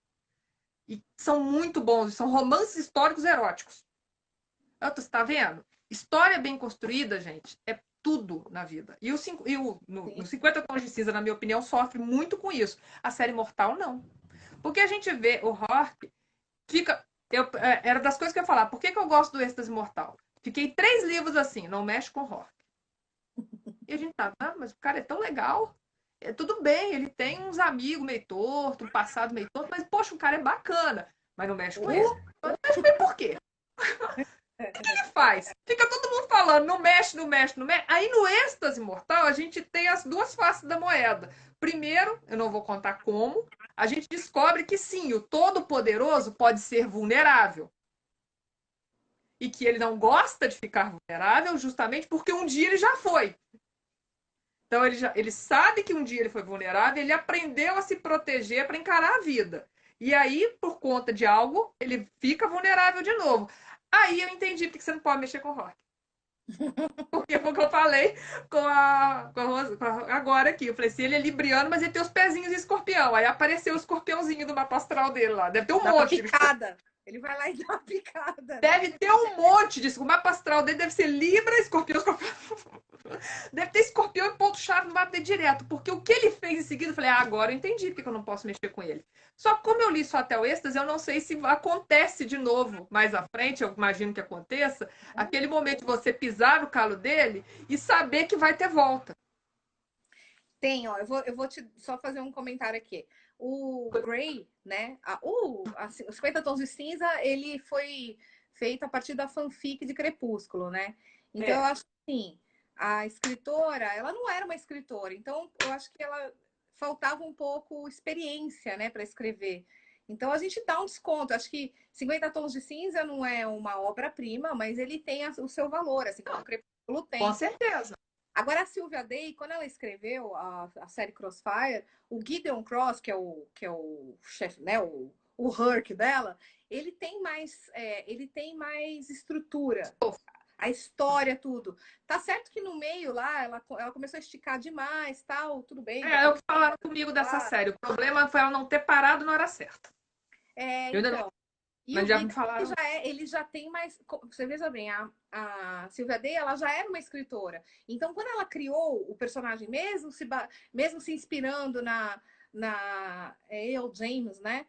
E são muito bons, são romances históricos eróticos. Você tá vendo? História bem construída, gente, é tudo na vida. E no 50 Tons de Cinza, na minha opinião, sofre muito com isso. A série Mortal, não. Porque a gente vê o Hork, fica. Era das coisas que eu ia falar. Por que eu gosto do Êxtase Mortal? Fiquei 3 livros assim, não mexe com o Hork. E a gente tá, mas o cara é tão legal. Tudo bem, ele tem uns amigos meio torto, um passado meio torto, mas, poxa, o cara é bacana. Mas não mexe com ele. Mas não mexe com ele por quê? O que ele faz? Fica todo mundo falando, não mexe, não mexe, não mexe. Aí no êxtase mortal, a gente tem as duas faces da moeda. Primeiro, eu não vou contar como, a gente descobre que sim, o todo-poderoso pode ser vulnerável. E que ele não gosta de ficar vulnerável justamente porque um dia ele já foi. Então ele sabe que um dia ele foi vulnerável, ele aprendeu a se proteger para encarar a vida. E aí, por conta de algo, ele fica vulnerável de novo. Aí eu entendi porque você não pode mexer com o Rock. Porque foi o que eu falei agora aqui. Eu falei assim, ele é libriano, mas ele tem os pezinhos de escorpião. Aí apareceu o escorpiãozinho do mapa astral dele lá. Deve ter um monte. Picada. Ele vai lá e dá uma picada. Deve ter um monte disso. O mapa astral dele deve ser Libra, escorpião, escorpião. Deve ter escorpião e ponto-chave no mapa dele direto. Porque o que ele fez em seguida, eu falei, agora eu entendi porque eu não posso mexer com ele. Só que como eu li só até o êxtase, eu não sei se acontece de novo mais à frente, eu imagino que aconteça, aquele momento de você pisar no calo dele e saber que vai ter volta. Tem, ó, eu vou te só fazer um comentário aqui. O Grey, né? Os 50 Tons de Cinza, ele foi feito a partir da fanfic de Crepúsculo, né? Então eu acho que assim, a escritora, ela não era uma escritora, então eu acho que ela faltava um pouco experiência, né, para escrever. Então a gente dá um desconto. Acho que 50 Tons de Cinza não é uma obra-prima, mas ele tem o seu valor, assim como o Crepúsculo tem. Com certeza. Agora, a Sylvia Day, quando ela escreveu a série Crossfire, o Gideon Cross, que é o chefe, né, o Herc dela, ele tem mais estrutura. A história, tudo. Tá certo que no meio lá, ela começou a esticar demais, tal, tudo bem. É o que falaram comigo dessa série. O problema foi ela não ter parado na hora certa. Então. E mas o já Guido, me falaram... ele já tem mais. Você veja bem, a Sylvia Day, ela já era uma escritora. Então, quando ela criou o personagem, mesmo se inspirando na Elle James, né?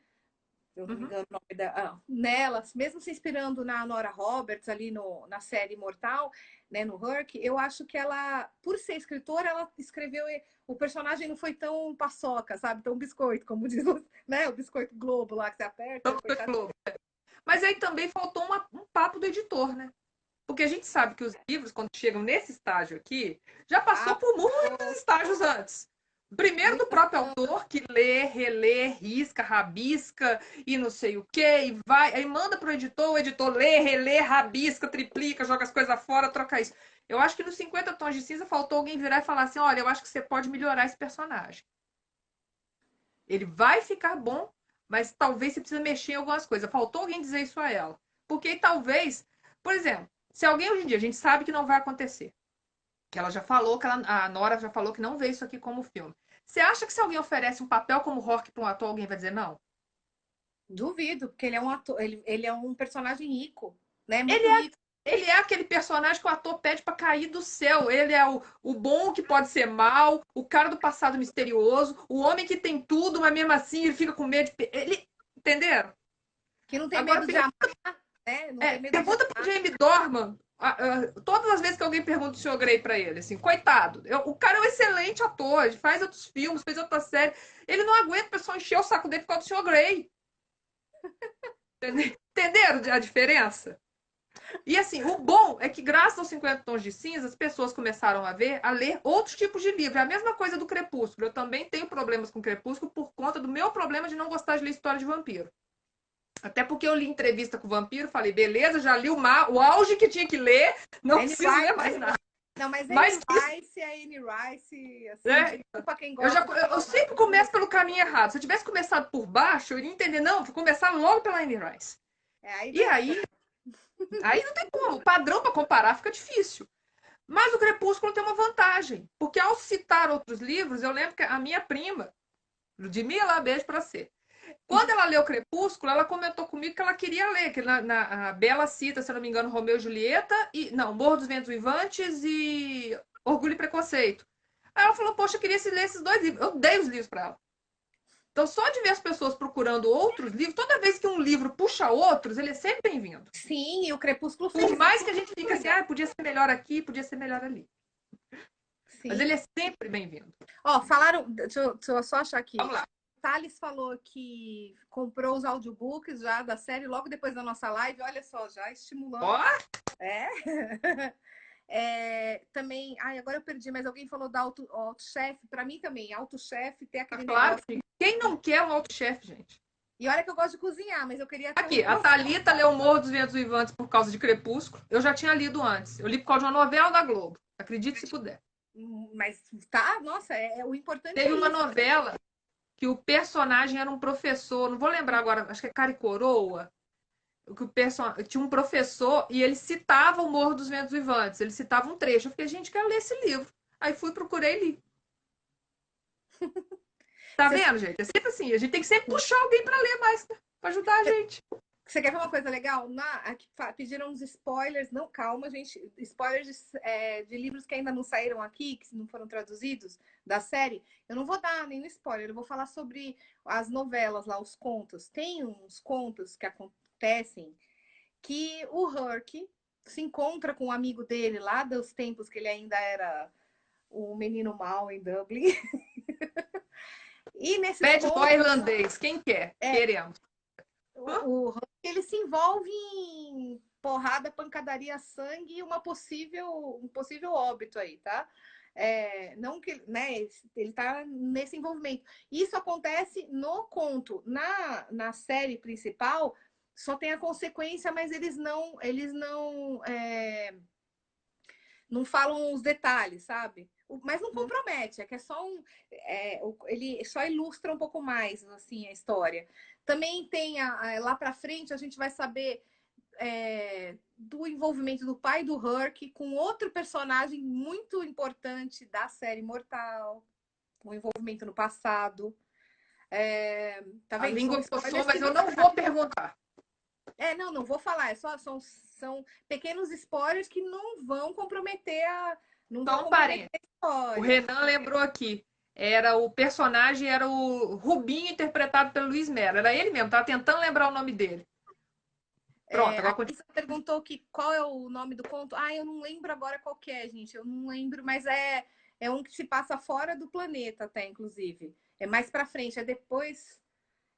Se eu não me engano o nome nela, mesmo se inspirando na Nora Roberts ali na série Imortal, né, no Herc, eu acho que ela, por ser escritora, ela escreveu. O personagem não foi tão paçoca, sabe? Tão biscoito, como diz né? O biscoito Globo lá que você aperta. Mas aí também faltou um papo do editor, né? Porque a gente sabe que os livros, quando chegam nesse estágio aqui, já passou por muitos estágios antes. Primeiro do Muito próprio bacana. autor, que lê, relê, risca, rabisca e não sei o quê, e vai, aí manda pro editor, o editor lê, relê, rabisca, triplica, joga as coisas fora, troca isso. Eu acho que nos 50 Tons de Cinza faltou alguém virar e falar assim: olha, eu acho que você pode melhorar esse personagem. Ele vai ficar bom, mas talvez você precisa mexer em algumas coisas. Faltou alguém dizer isso a ela. Porque talvez, por exemplo, se alguém hoje em dia, a gente sabe que não vai acontecer. Que ela já falou, a Nora já falou que não vê isso aqui como filme. Você acha que se alguém oferece um papel como Rock para um ator, alguém vai dizer não? Duvido, porque ele é um ator, ele é um personagem rico, né? Ele Muito é, rico. ele é aquele personagem que o ator pede para cair do céu. Ele é o bom que pode ser mal, o cara do passado misterioso, o homem que tem tudo, mas mesmo assim ele fica com medo de. Ele, entenderam? Que não tem Agora medo de amar, né? Não tem medo de pergunta pro amar. Jamie Dorman. Todas as vezes que alguém pergunta o Sr. Grey pra ele, assim, coitado, o cara é um excelente ator, ele faz outros filmes, fez outra série. Ele não aguenta o pessoal encher o saco dele por causa do Sr. Grey. Entenderam a diferença? E assim, o bom é que graças aos 50 Tons de Cinza, as pessoas começaram a ler outros tipos de livro. É a mesma coisa do Crepúsculo. Eu também tenho problemas com Crepúsculo por conta do meu problema de não gostar de ler história de vampiro. Até porque eu li entrevista com o vampiro, falei, beleza, já li o auge que tinha que ler, não Anne preciso ler Rice, mais nada. não, mas Mas Anne que isso, Rice é Anne Rice, assim, né? desculpa quem Eu, já, gosta. eu sempre começo pelo caminho errado. Se eu tivesse começado por baixo, eu iria entender, não, vou começar logo pela Anne Rice. É, aí E dá certo. aí não tem como, o padrão para comparar fica difícil. Mas o Crepúsculo tem uma vantagem, porque ao citar outros livros, eu lembro que a minha prima, Ludmilla, beijo pra você. Quando ela leu Crepúsculo, ela comentou comigo que ela queria ler, que a Bela cita, se eu não me engano, Romeu e Julieta, e não, Morro dos Ventos Vivantes e Orgulho e Preconceito. Aí ela falou, poxa, eu queria ler esses dois livros. Eu dei os livros para ela. Então, só de ver as pessoas procurando outros livros, toda vez que um livro puxa outros, ele é sempre bem-vindo. Sim, e o Crepúsculo Por fez mais isso. que a gente fique assim, ah, podia ser melhor aqui, podia ser melhor ali. Mas Sim. ele é sempre bem-vindo. Ó, falaram, deixa eu só achar aqui. Vamos lá. Thales falou que comprou os audiobooks já da série logo depois da nossa live. Olha só, já estimulando. Ó, É. Também, ai, agora eu perdi, mas alguém falou da auto-chefe. Para mim também, auto-chefe, ter tá aquele claro. negócio. Quem não quer um auto-chefe, gente? E olha que eu gosto de cozinhar, mas eu queria ter um Aqui, a microfone. Thalita leu Morro dos Ventos Vivantes por causa de Crepúsculo. Eu já tinha lido antes. Eu li por causa de uma novela da Globo. Acredite se puder. Mas tá, nossa, o importante Teve é uma isso. novela que o personagem era um professor, não vou lembrar agora, acho que é Cara e Coroa. Que tinha um professor e ele citava o Morro dos Ventos Vivantes. Ele citava um trecho. Eu fiquei, gente, quero ler esse livro. Aí fui, procurei e li. Tá Você vendo, gente? É sempre assim. A gente tem que sempre puxar alguém para ler mais, né? Pra ajudar a gente. Você quer ver uma coisa legal? Aqui pediram uns spoilers. Não, calma, gente. Spoilers de livros que ainda não saíram aqui, que não foram traduzidos, da série. Eu não vou dar nenhum spoiler. Eu vou falar sobre as novelas lá, os contos. Tem uns contos que acontecem que o Herc se encontra com um amigo dele lá dos tempos que ele ainda era o menino mau em Dublin. E nesses Bad boy contos, irlandês. Quem quer? é, Queremos. Hã? o ele se envolve em porrada, pancadaria, sangue e um possível óbito aí, tá? Não que, né, ele tá nesse envolvimento. Isso acontece no conto. Na série principal, só tem a consequência, mas não falam os detalhes, sabe? Mas não compromete, é que é só ele só ilustra um pouco mais assim a história. Também tem lá para frente a gente vai saber do envolvimento do pai do Herc com outro personagem muito importante da série Mortal, um envolvimento no passado. Tá A vendo? São língua coçou, spoilers que mas eu você não vou perguntar. não vou falar, são pequenos spoilers que não vão comprometer não vão Só um comprometer parênteses. a O história. Renan lembrou aqui. O personagem era o Rubinho, interpretado pelo Luiz Melo. Era ele mesmo, tava tentando lembrar o nome dele. Pronto, A agora continua. Lisa perguntou que qual é o nome do conto. Eu não lembro agora qual que é, gente. Eu não lembro, mas é um que se passa fora do planeta, até, inclusive. É mais pra frente, é depois.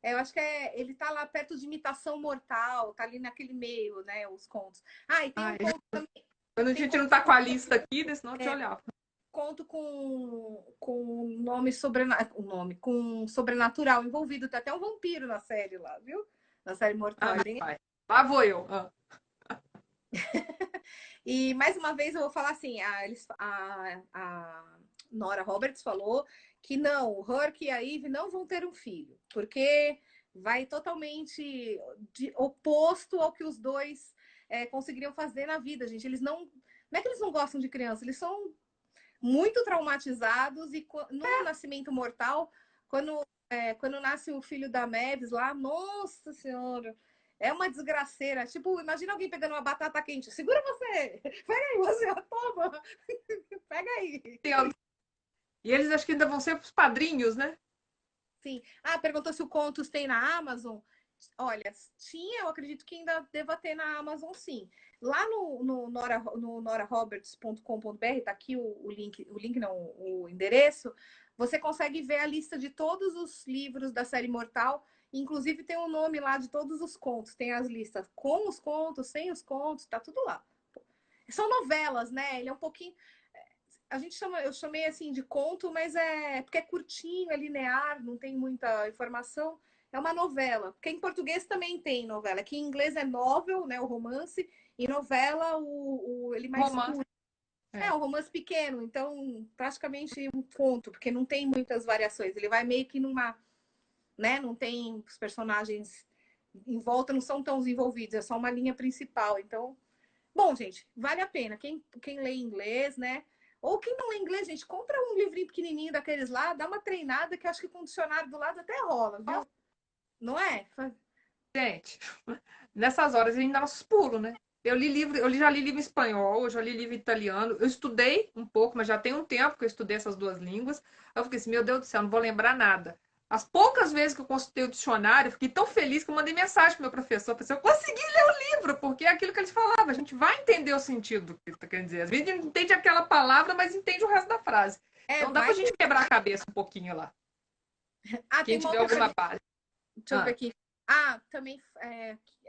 Eu acho que ele tá lá perto de Imitação Mortal, tá ali naquele meio, né? Os contos. E tem um Ai, conto também. a Tem gente não contos tá com a lista aqui, né, senão eu te é, olhava. conto com nome com sobrenatural envolvido. Tem até um vampiro na série lá, viu? Na série Mortal. Ah, lá vou eu. E mais uma vez eu vou falar assim: a Nora Roberts falou que não, o Herc e a Eve não vão ter um filho, porque vai totalmente oposto ao que os dois conseguiriam fazer na vida, gente. Eles não é que eles não gostam de criança, eles são muito traumatizados e no Nascimento Mortal, quando nasce o filho da Mavis lá, nossa senhora, é uma desgraceira. Tipo, imagina alguém pegando uma batata quente. Segura você! Pega aí, você, toma! Pega aí. E eles acho que ainda vão ser os padrinhos, né? Sim. Ah, perguntou se o Contos tem na Amazon. Olha, tinha, eu acredito que ainda deva ter na Amazon, sim. Lá no noraroberts.com.br, tá aqui o link não, o endereço, você consegue ver a lista de todos os livros da série Mortal, inclusive tem o nome lá de todos os contos, tem as listas com os contos, sem os contos, tá tudo lá. São novelas, né? Ele é um pouquinho, eu chamei assim de conto, mas é porque é curtinho, é linear, não tem muita informação. É uma novela, porque em português também tem novela. Aqui em inglês é novel, né, o romance, e novela ele mais Romance. curto. Um romance pequeno, então praticamente um conto, porque não tem muitas variações. Ele vai meio que numa, né, não tem os personagens em volta, não são tão desenvolvidos, é só uma linha principal. Então, bom, gente, vale a pena. Quem lê inglês, né? Ou quem não lê inglês, gente, compra um livrinho pequenininho daqueles lá, dá uma treinada que eu acho que com o dicionário do lado até rola, viu? Não é? Gente, nessas horas a gente dá nossos pulos, né? Já li livro em espanhol, eu já li livro em italiano. Eu estudei um pouco, mas já tem um tempo que eu estudei essas duas línguas. Aí eu fiquei assim, meu Deus do céu, não vou lembrar nada. As poucas vezes que eu consultei o dicionário, eu fiquei tão feliz que eu mandei mensagem pro meu professor. Eu pensei, eu consegui ler o livro, porque é aquilo que eles falavam. A gente vai entender o sentido do que ele tá querendo dizer. Às vezes a gente não entende aquela palavra, mas entende o resto da frase. Então dá pra Vai. gente quebrar a cabeça um pouquinho lá. Tem Quem uma tiver outra alguma pergunta. base. Deixa eu ver aqui. Também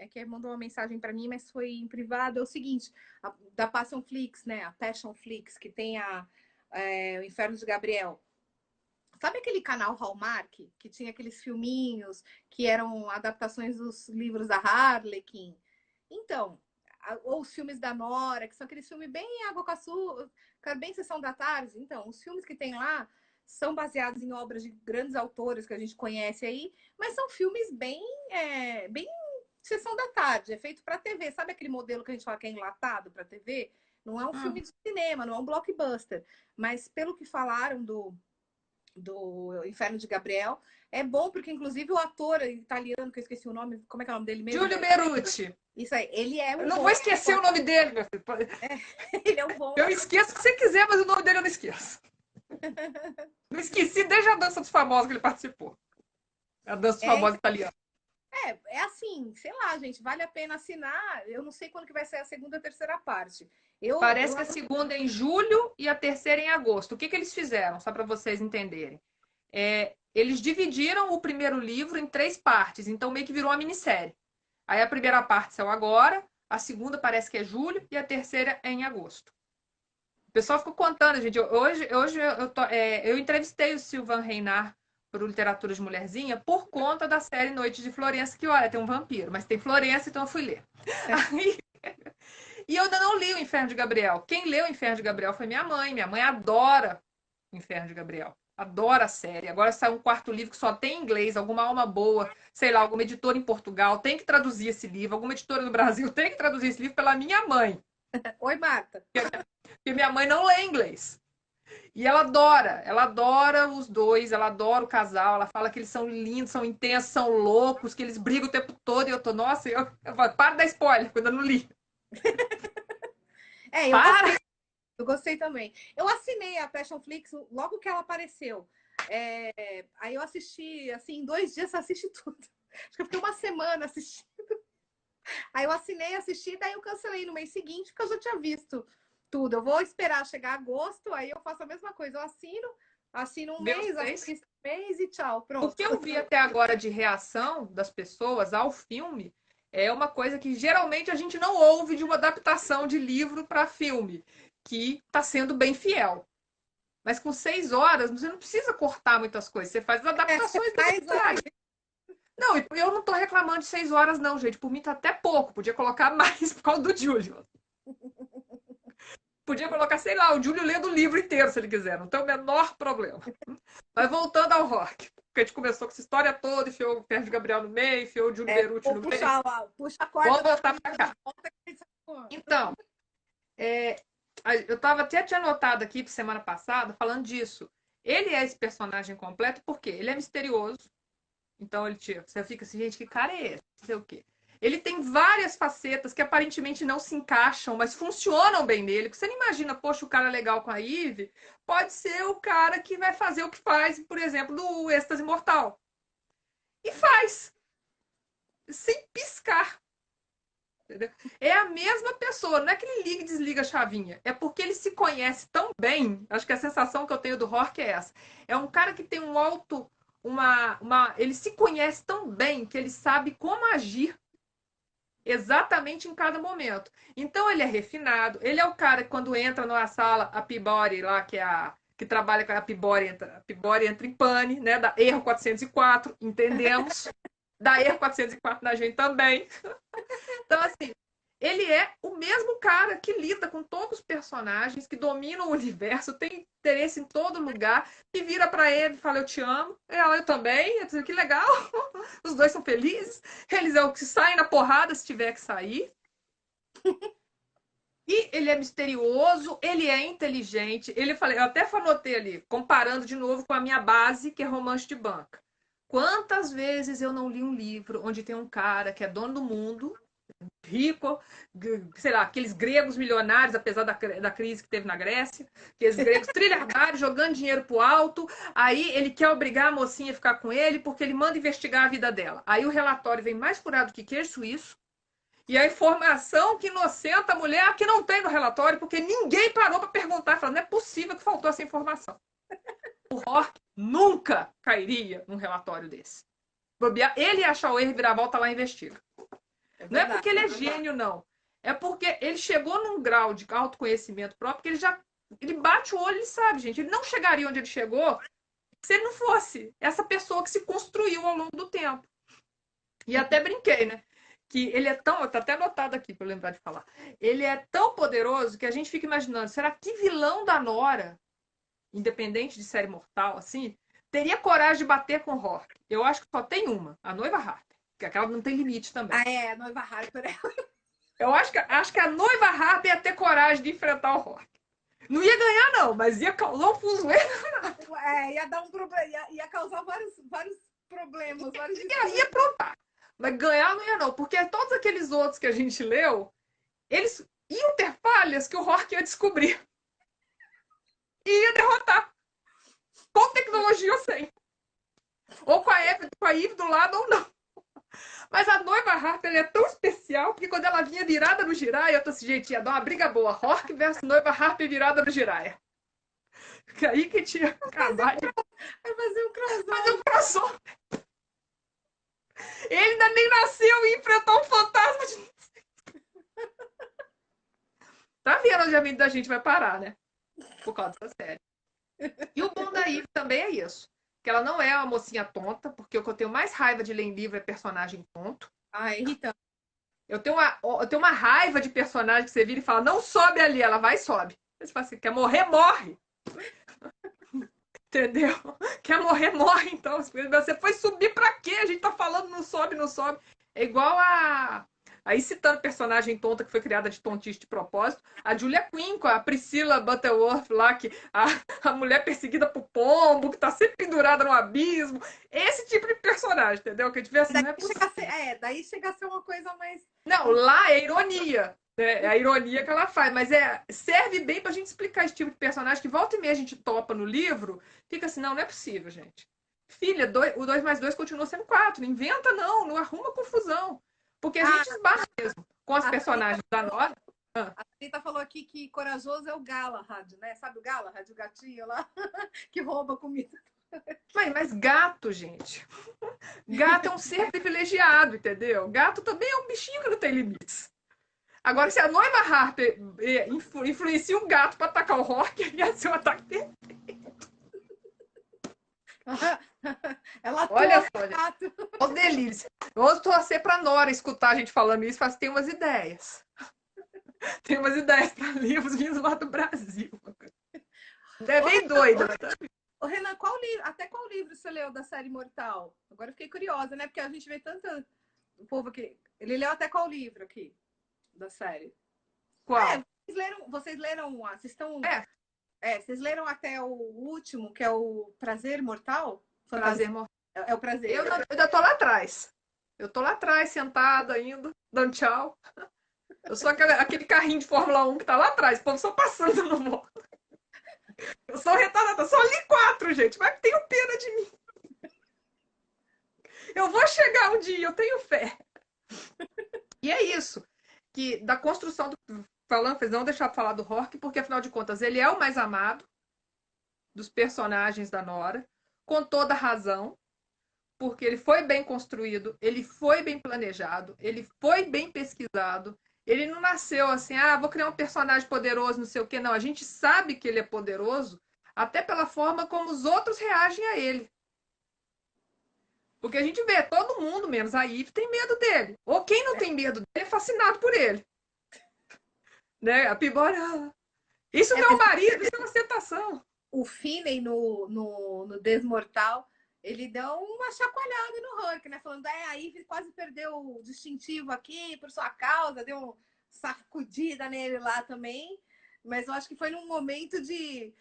que mandou uma mensagem para mim, mas foi em privado. É o seguinte, da Passion Flix, né? A Passion Flix, que tem o Inferno de Gabriel. Sabe aquele canal Hallmark, que tinha aqueles filminhos que eram adaptações dos livros da Harlequin? Então, ou os filmes da Nora, que são aqueles filmes bem água com açúcar, bem sessão da tarde. Então, os filmes que tem lá são baseados em obras de grandes autores que a gente conhece aí, mas são filmes bem sessão da tarde, é feito para TV. Sabe aquele modelo que a gente fala que é enlatado para TV? Não é um filme de cinema, não é um blockbuster. Mas pelo que falaram do Inferno de Gabriel. É bom porque, inclusive, o ator italiano, que eu esqueci o nome, como é que é o nome dele mesmo? Giulio Berucci. Isso aí, ele é Eu um não bom. vou esquecer o nome dele, meu filho. Ele é um bom. Eu esqueço o que você quiser, mas o nome dele eu não esqueço. Não esqueci desde a dança dos famosos que ele participou. A dança dos famosos italiana. É assim, sei lá, gente, vale a pena assinar. Eu não sei quando que vai ser a segunda e a terceira parte. Parece que a segunda é em julho e a terceira é em agosto. O que eles fizeram, só para vocês entenderem? Eles dividiram o primeiro livro em 3 partes, então meio que virou uma minissérie. Aí a primeira parte saiu agora, a segunda parece que é julho e a terceira é em agosto. O pessoal ficou contando, gente. Hoje eu entrevistei o Silvan Reinar para o Literatura de Mulherzinha por conta da série Noite de Florença, que olha, tem um vampiro, mas tem Florença, então eu fui ler. Aí, e eu ainda não li o Inferno de Gabriel. Quem leu o Inferno de Gabriel foi minha mãe. Minha mãe adora o Inferno de Gabriel. Adora a série. Agora saiu um quarto livro que só tem em inglês, alguma alma boa, sei lá, alguma editora em Portugal tem que traduzir esse livro, alguma editora no Brasil tem que traduzir esse livro pela minha mãe. Oi, Marta. Porque minha mãe não lê inglês. E ela adora os dois, ela adora o casal, ela fala que eles são lindos, são intensos, são loucos, que eles brigam o tempo todo, e eu tô, nossa, para de dar spoiler, quando eu não li. Eu gostei também. Eu assinei a Passion Flix logo que ela apareceu. Aí eu assisti, assim, em 2 dias você assiste tudo. Acho que eu fiquei uma semana assistindo. Aí eu assinei, assisti, daí eu cancelei no mês seguinte, porque eu já tinha visto tudo. Eu vou esperar chegar agosto, aí eu faço a mesma coisa. Eu assino um mês, assisto um mês e tchau, pronto. O que eu vi até agora de reação das pessoas ao filme é uma coisa que geralmente a gente não ouve de uma adaptação de livro para filme, que está sendo bem fiel. Mas com 6 horas, você não precisa cortar muitas coisas. Você faz as adaptações do Mais literário. Não, eu não tô reclamando de 6 horas, não, gente. Por mim tá até pouco. Podia colocar mais por causa do Júlio. Podia colocar, sei lá, o Júlio lendo o livro inteiro, se ele quiser. Não tem o menor problema. Mas voltando ao rock. Porque a gente começou com essa história toda, enfiou o Sérgio Gabriel no meio, enfiou o Júlio Beruti no meio. Puxa a corda. Vamos voltar pra cá. Então, eu até tinha anotado aqui pra semana passada, falando disso. Ele é esse personagem completo porque ele é misterioso. Então você fica assim, gente, que cara é esse? Não sei o quê. Ele tem várias facetas que aparentemente não se encaixam, mas funcionam bem nele. Porque você não imagina, poxa, o cara legal com a Eve pode ser o cara que vai fazer o que faz, por exemplo, do Êxtase Mortal. E faz. Sem piscar. Entendeu? É a mesma pessoa, não é que ele liga e desliga a chavinha, é porque ele se conhece tão bem. Acho que a sensação que eu tenho do Rock é essa. É um cara que tem um alto, ele se conhece tão bem que ele sabe como agir exatamente em cada momento. Então ele é refinado, ele é o cara que quando entra na sala, a Peabody lá, que trabalha com a Peabody entra em pane, né, da erro 404, entendemos? Da erro 404 na gente também. Então, assim, ele é o mesmo cara que lida com todos os personagens, que domina o universo, tem interesse em todo lugar, que vira para ele e fala, eu te amo, ela, eu também, eu digo, que legal, os dois são felizes, eles é o que saem na porrada se tiver que sair. E ele é misterioso, ele é inteligente, eu até anotei ali, comparando de novo com a minha base, que é romance de banca. Quantas vezes eu não li um livro onde tem um cara que é dono do mundo, rico, sei lá, aqueles gregos milionários, apesar da crise que teve na Grécia, aqueles gregos trilhardários jogando dinheiro pro alto, aí ele quer obrigar a mocinha a ficar com ele porque ele manda investigar a vida dela. Aí o relatório vem mais furado que queijo suíço, e a informação que inocenta a mulher que não tem no relatório, porque ninguém parou para perguntar, falando, não é possível que faltou essa informação. O Rock nunca cairia num relatório desse. Ele achar o erro e virar a volta lá e investiga. Não é porque ele é gênio, não. É porque ele chegou num grau de autoconhecimento próprio que ele bate o olho e sabe, gente. Ele não chegaria onde ele chegou se ele não fosse essa pessoa que se construiu ao longo do tempo. E até brinquei, né? Que ele é tão. Tá até anotado aqui para lembrar de falar. Ele é tão poderoso que a gente fica imaginando: será que vilão da Nora, independente de série mortal, assim, teria coragem de bater com o Rock? Eu acho que só tem uma: a Noiva Harper. Que aquela não tem limite também. A Noiva Harper. Eu acho que a Noiva Harper ia ter coragem de enfrentar o Rock. Não ia ganhar, não, mas ia causar um fuzuê. Ia dar um problema, ia causar vários problemas. Ia aprontar. Mas ganhar não ia, não, porque todos aqueles outros que a gente leu, eles iam ter falhas que o Rock ia descobrir. E ia derrotar. Com tecnologia ou sem. Ou com a Eve do lado ou não. Mas a Noiva Harper é tão especial, porque quando ela vinha virada no Jiraiya, eu tô assim, gente, ia dar uma briga boa. Rock versus Noiva Harper virada no Jiraiya. Que aí que tinha acabar de... Vai fazer um crossover. Fazer um crossover. Ele ainda nem nasceu e enfrentou um fantasma de... Tá vendo onde a vida da gente vai parar, né? Por causa dessa série. E o bom da Eve também é isso. Que ela não é uma mocinha tonta, porque o que eu tenho mais raiva de ler em livro é personagem tonto. Ah, irritante. Eu tenho uma raiva de personagem que você vira e fala, não sobe ali, ela vai e sobe. Você fala assim, quer morrer, morre. Entendeu? Quer morrer, morre, então. Você foi subir pra quê? A gente tá falando, não sobe, não sobe. É igual a... Aí citando personagem tonta que foi criada de tontice de propósito, a Julia Quinn, com a Priscilla Butterworth lá, que a mulher perseguida por pombo, que tá sempre pendurada no abismo. Esse tipo de personagem, entendeu? Que a gente vê assim, não é possível. Daí chega a ser uma coisa mais... Não, lá é ironia. Né? É a ironia que ela faz, mas serve bem pra gente explicar esse tipo de personagem que volta e meia a gente topa no livro, fica assim, não é possível, gente. Filha, o 2 mais 2 continua sendo 4. Não inventa, não arruma confusão. Porque a gente esbarra mesmo com as personagens da Nora. A Rita falou aqui que corajoso é o Galahad, né? Sabe o Galahad, o gatinho lá, que rouba comida. Mas gato, gente. Gato é um ser privilegiado, entendeu? Gato também é um bichinho que não tem limites. Agora, se a Noima Harper influencia um gato para atacar o Rock, ia ser um ataque perfeito. Ela Olha atua só, gente. gato. Olha o delírio. Vamos torcer para Nora escutar a gente falando isso, faz tem umas ideias. Tem umas ideias para livros vindos lá do Brasil. É bem doida. Ô, Renan, até qual livro você leu da série Mortal? Agora eu fiquei curiosa, né? Porque a gente vê tanta. O povo aqui. Ele leu até qual livro aqui da série? Qual? Vocês leram. Vocês estão. É. Vocês leram até o último, que é o Prazer Mortal? Prazer Mortal. É o Prazer. Eu ainda tô lá atrás. Eu tô lá atrás, sentada ainda, dando tchau. Eu sou aquele carrinho de Fórmula 1 que tá lá atrás, o povo só passando no modo. Eu sou retardada, só li 4, gente, mas tenho pena de mim. Eu vou chegar um dia, eu tenho fé. E é isso, que da construção do... Falando, não deixar de falar do Rock, porque afinal de contas ele é o mais amado dos personagens da Nora, com toda razão, porque ele foi bem construído, ele foi bem planejado, ele foi bem pesquisado. Ele não nasceu assim, vou criar um personagem poderoso, não sei o quê. Não, a gente sabe que ele é poderoso até pela forma como os outros reagem a ele. Porque a gente vê, todo mundo, menos a Eve, tem medo dele. Ou quem não tem medo dele é fascinado por ele. Né? A Peabody, isso não é o marido, isso é uma ostentação. O Finney no Desmortal, ele deu uma chacoalhada no Hank, né? Falando, a Eve quase perdeu o distintivo aqui por sua causa, deu uma sacudida nele lá também. Mas eu acho que foi num momento de.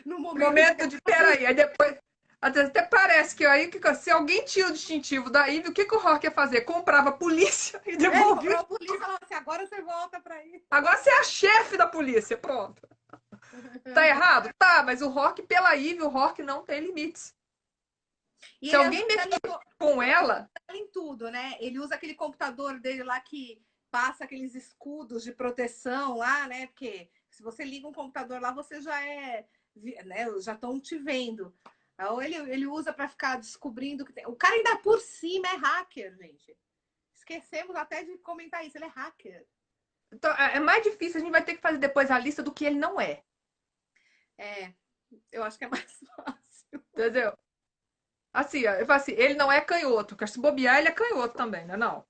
num momento de. Peraí, aí depois. Até parece que aí, se alguém tinha o distintivo da Eve, o que o Rock ia fazer? Comprava a polícia e devolvia. Comprou a polícia e falou assim: agora você volta pra aí. Agora você é a chefe da polícia, pronto. Tá errado? Tá, mas o Rock, pela Eve, o Rock não tem limites. E se alguém mexer com ela. Em tudo, né? Ele usa aquele computador dele lá que passa aqueles escudos de proteção lá, né? Porque se você liga um computador lá, você já é. Né? Já estão te vendo. Então, ele usa para ficar descobrindo que tem. O cara ainda por cima é hacker, gente. Esquecemos até de comentar isso. Ele é hacker. Então, é mais difícil, a gente vai ter que fazer depois a lista do que ele não é. Eu acho que é mais fácil. Entendeu? Assim, eu falo assim, ele não é canhoto, porque se bobear, ele é canhoto também, né? Não.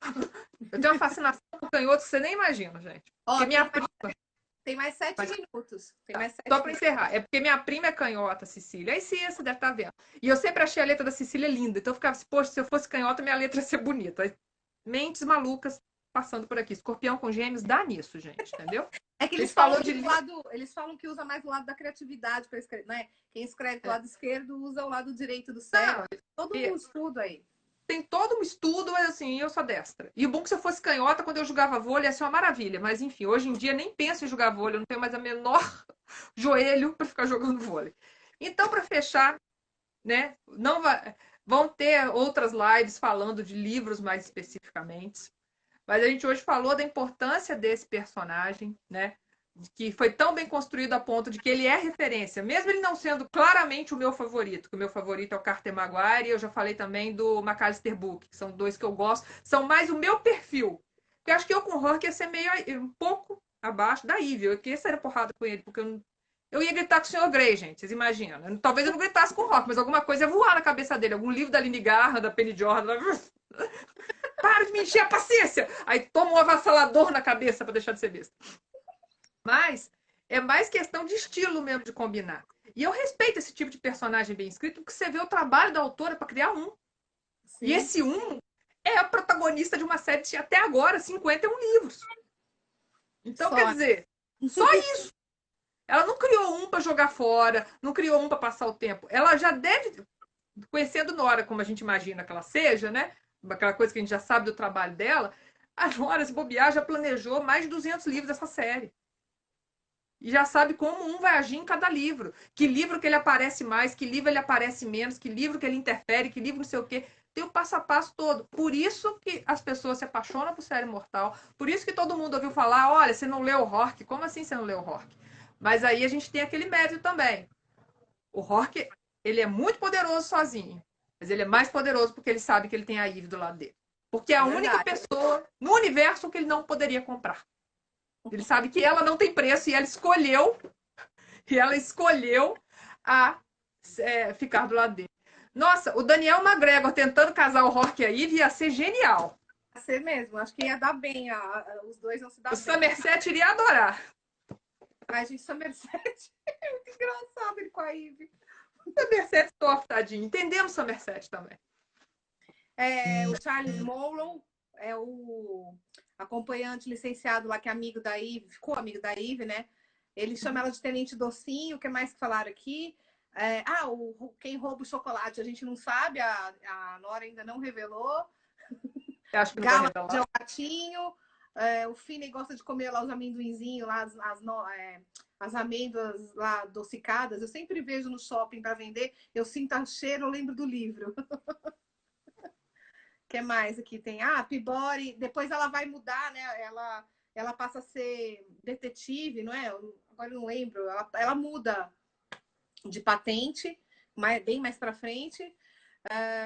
Eu tenho uma fascinação por canhoto que você nem imagina, gente. Porque minha prima... Tem mais 7 minutos. Tem mais 7 só para encerrar, é porque minha prima é canhota, Cecília. Aí sim, você deve estar vendo. E eu sempre achei a letra da Cecília linda. Então eu ficava assim, poxa, se eu fosse canhota, minha letra ia ser bonita. Aí, mentes malucas passando por aqui. Escorpião com gêmeos dá nisso, gente, entendeu? É que eles falam que usa mais o lado da criatividade para escrever, né? Quem escreve do lado esquerdo usa o lado direito do cérebro. Todo um estudo aí. Tem todo um estudo, mas assim, eu sou destra. E o bom que se eu fosse canhota, quando eu jogava vôlei, ia ser uma maravilha. Mas enfim, hoje em dia nem penso em jogar vôlei, eu não tenho mais a menor joelho para ficar jogando vôlei. Então, para fechar, né, não vão ter outras lives falando de livros mais especificamente. Mas a gente hoje falou da importância desse personagem, né? Que foi tão bem construído a ponto de que ele é referência, mesmo ele não sendo claramente o meu favorito, que o meu favorito é o Carter Maguire, e eu já falei também do Macalister Book, que são dois que eu gosto, são mais o meu perfil. Porque eu acho que eu com o Hulk ia ser meio um pouco abaixo da Eve, eu queria sair porrada com ele, porque eu ia gritar com o Sr. Grey, gente, vocês imaginam. Talvez eu não gritasse com o Rock, mas alguma coisa ia voar na cabeça dele, algum livro da Lynne Garra, da Penny Jordan. Para de me encher a paciência! Aí toma um avassalador na cabeça para deixar de ser besta. Mas é mais questão de estilo mesmo, de combinar. E eu respeito esse tipo de personagem bem escrito, porque você vê o trabalho da autora para criar um. Sim. E esse um é a protagonista de uma série de até agora 51 livros. Então, quer dizer, só isso. Ela não criou um para jogar fora, não criou um para passar o tempo. Ela já deve, conhecendo Nora como a gente imagina que ela seja, né? Aquela coisa que a gente já sabe do trabalho dela, a Nora, se bobear, já planejou mais de 200 livros dessa série. E já sabe como um vai agir em cada livro. Que livro que ele aparece mais, que livro ele aparece menos, que livro que ele interfere, que livro não sei o quê. Tem o passo a passo todo. Por isso que as pessoas se apaixonam por Série Mortal. Por isso que todo mundo ouviu falar, olha, você não leu o Rock. Como assim você não leu o Rock? Mas aí a gente tem aquele mérito também. O Rock, ele é muito poderoso sozinho. Mas ele é mais poderoso porque ele sabe que ele tem a Eve do lado dele. Porque é a única pessoa no universo que ele não poderia comprar. Ele sabe que ela não tem preço e ela escolheu ficar do lado dele. Nossa, o Daniel McGregor tentando casar o Rock e a Eve ia ser genial. Ia ser mesmo, acho que ia dar bem, os dois não se O dão bem. Somerset iria adorar. Ai, gente, Somerset é muito engraçado ele com a Ivy. Somerset sofre, tadinho. Entendemos Somerset também. O Charles Monroe é o acompanhante licenciado lá, que é amigo da Ivy, ficou amigo da Ivy, né? Ele chama ela de Tenente Docinho, o que mais que falaram aqui? Quem rouba o chocolate, a gente não sabe, a Nora ainda não revelou. Eu acho que não vai Gala revelar. é o gatinho. O Finney gosta de comer lá os amendoinzinhos, lá as amêndoas lá adocicadas. Eu sempre vejo no shopping para vender. Eu sinto o cheiro, eu lembro do livro. O que mais aqui tem? Peabody. Depois ela vai mudar, né? Ela passa a ser detetive, não é? Agora eu não lembro. Ela muda de patente, bem mais para frente.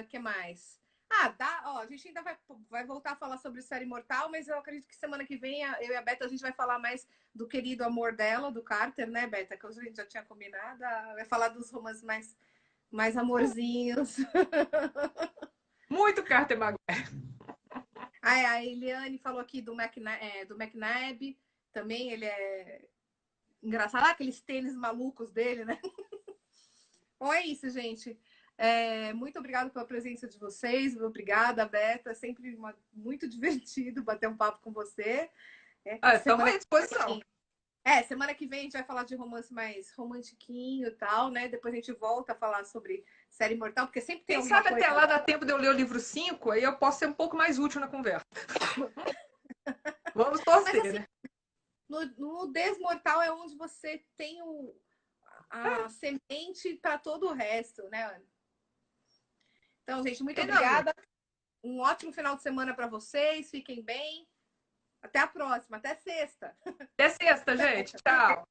O que mais? A gente ainda vai voltar a falar sobre Série Mortal, mas eu acredito que semana que vem eu e a Beta a gente vai falar mais do querido amor dela, do Carter, né, Beta? Que a gente já tinha combinado. Vai falar dos romances mais amorzinhos. Muito Carter Maguire. A Eliane falou aqui do McNabb. Também ele é engraçado. Aqueles tênis malucos dele, né? Bom, é isso, gente. Muito obrigada pela presença de vocês. Obrigada, Beta. É sempre muito divertido bater um papo com você. Estamos à disposição. Semana que vem a gente vai falar de romance mais romantiquinho e tal, né? Depois a gente volta a falar sobre Série Mortal, porque sempre tem Quem alguma sabe coisa... até lá dá tempo de eu ler o livro 5, aí eu posso ser um pouco mais útil na conversa. Vamos torcer, Mas, assim, né? No Desmortal é onde você tem a semente para todo o resto, né? Então, gente, muito obrigada. Um ótimo final de semana para vocês. Fiquem bem. Até a próxima. Até sexta. Até sexta, gente. Tchau.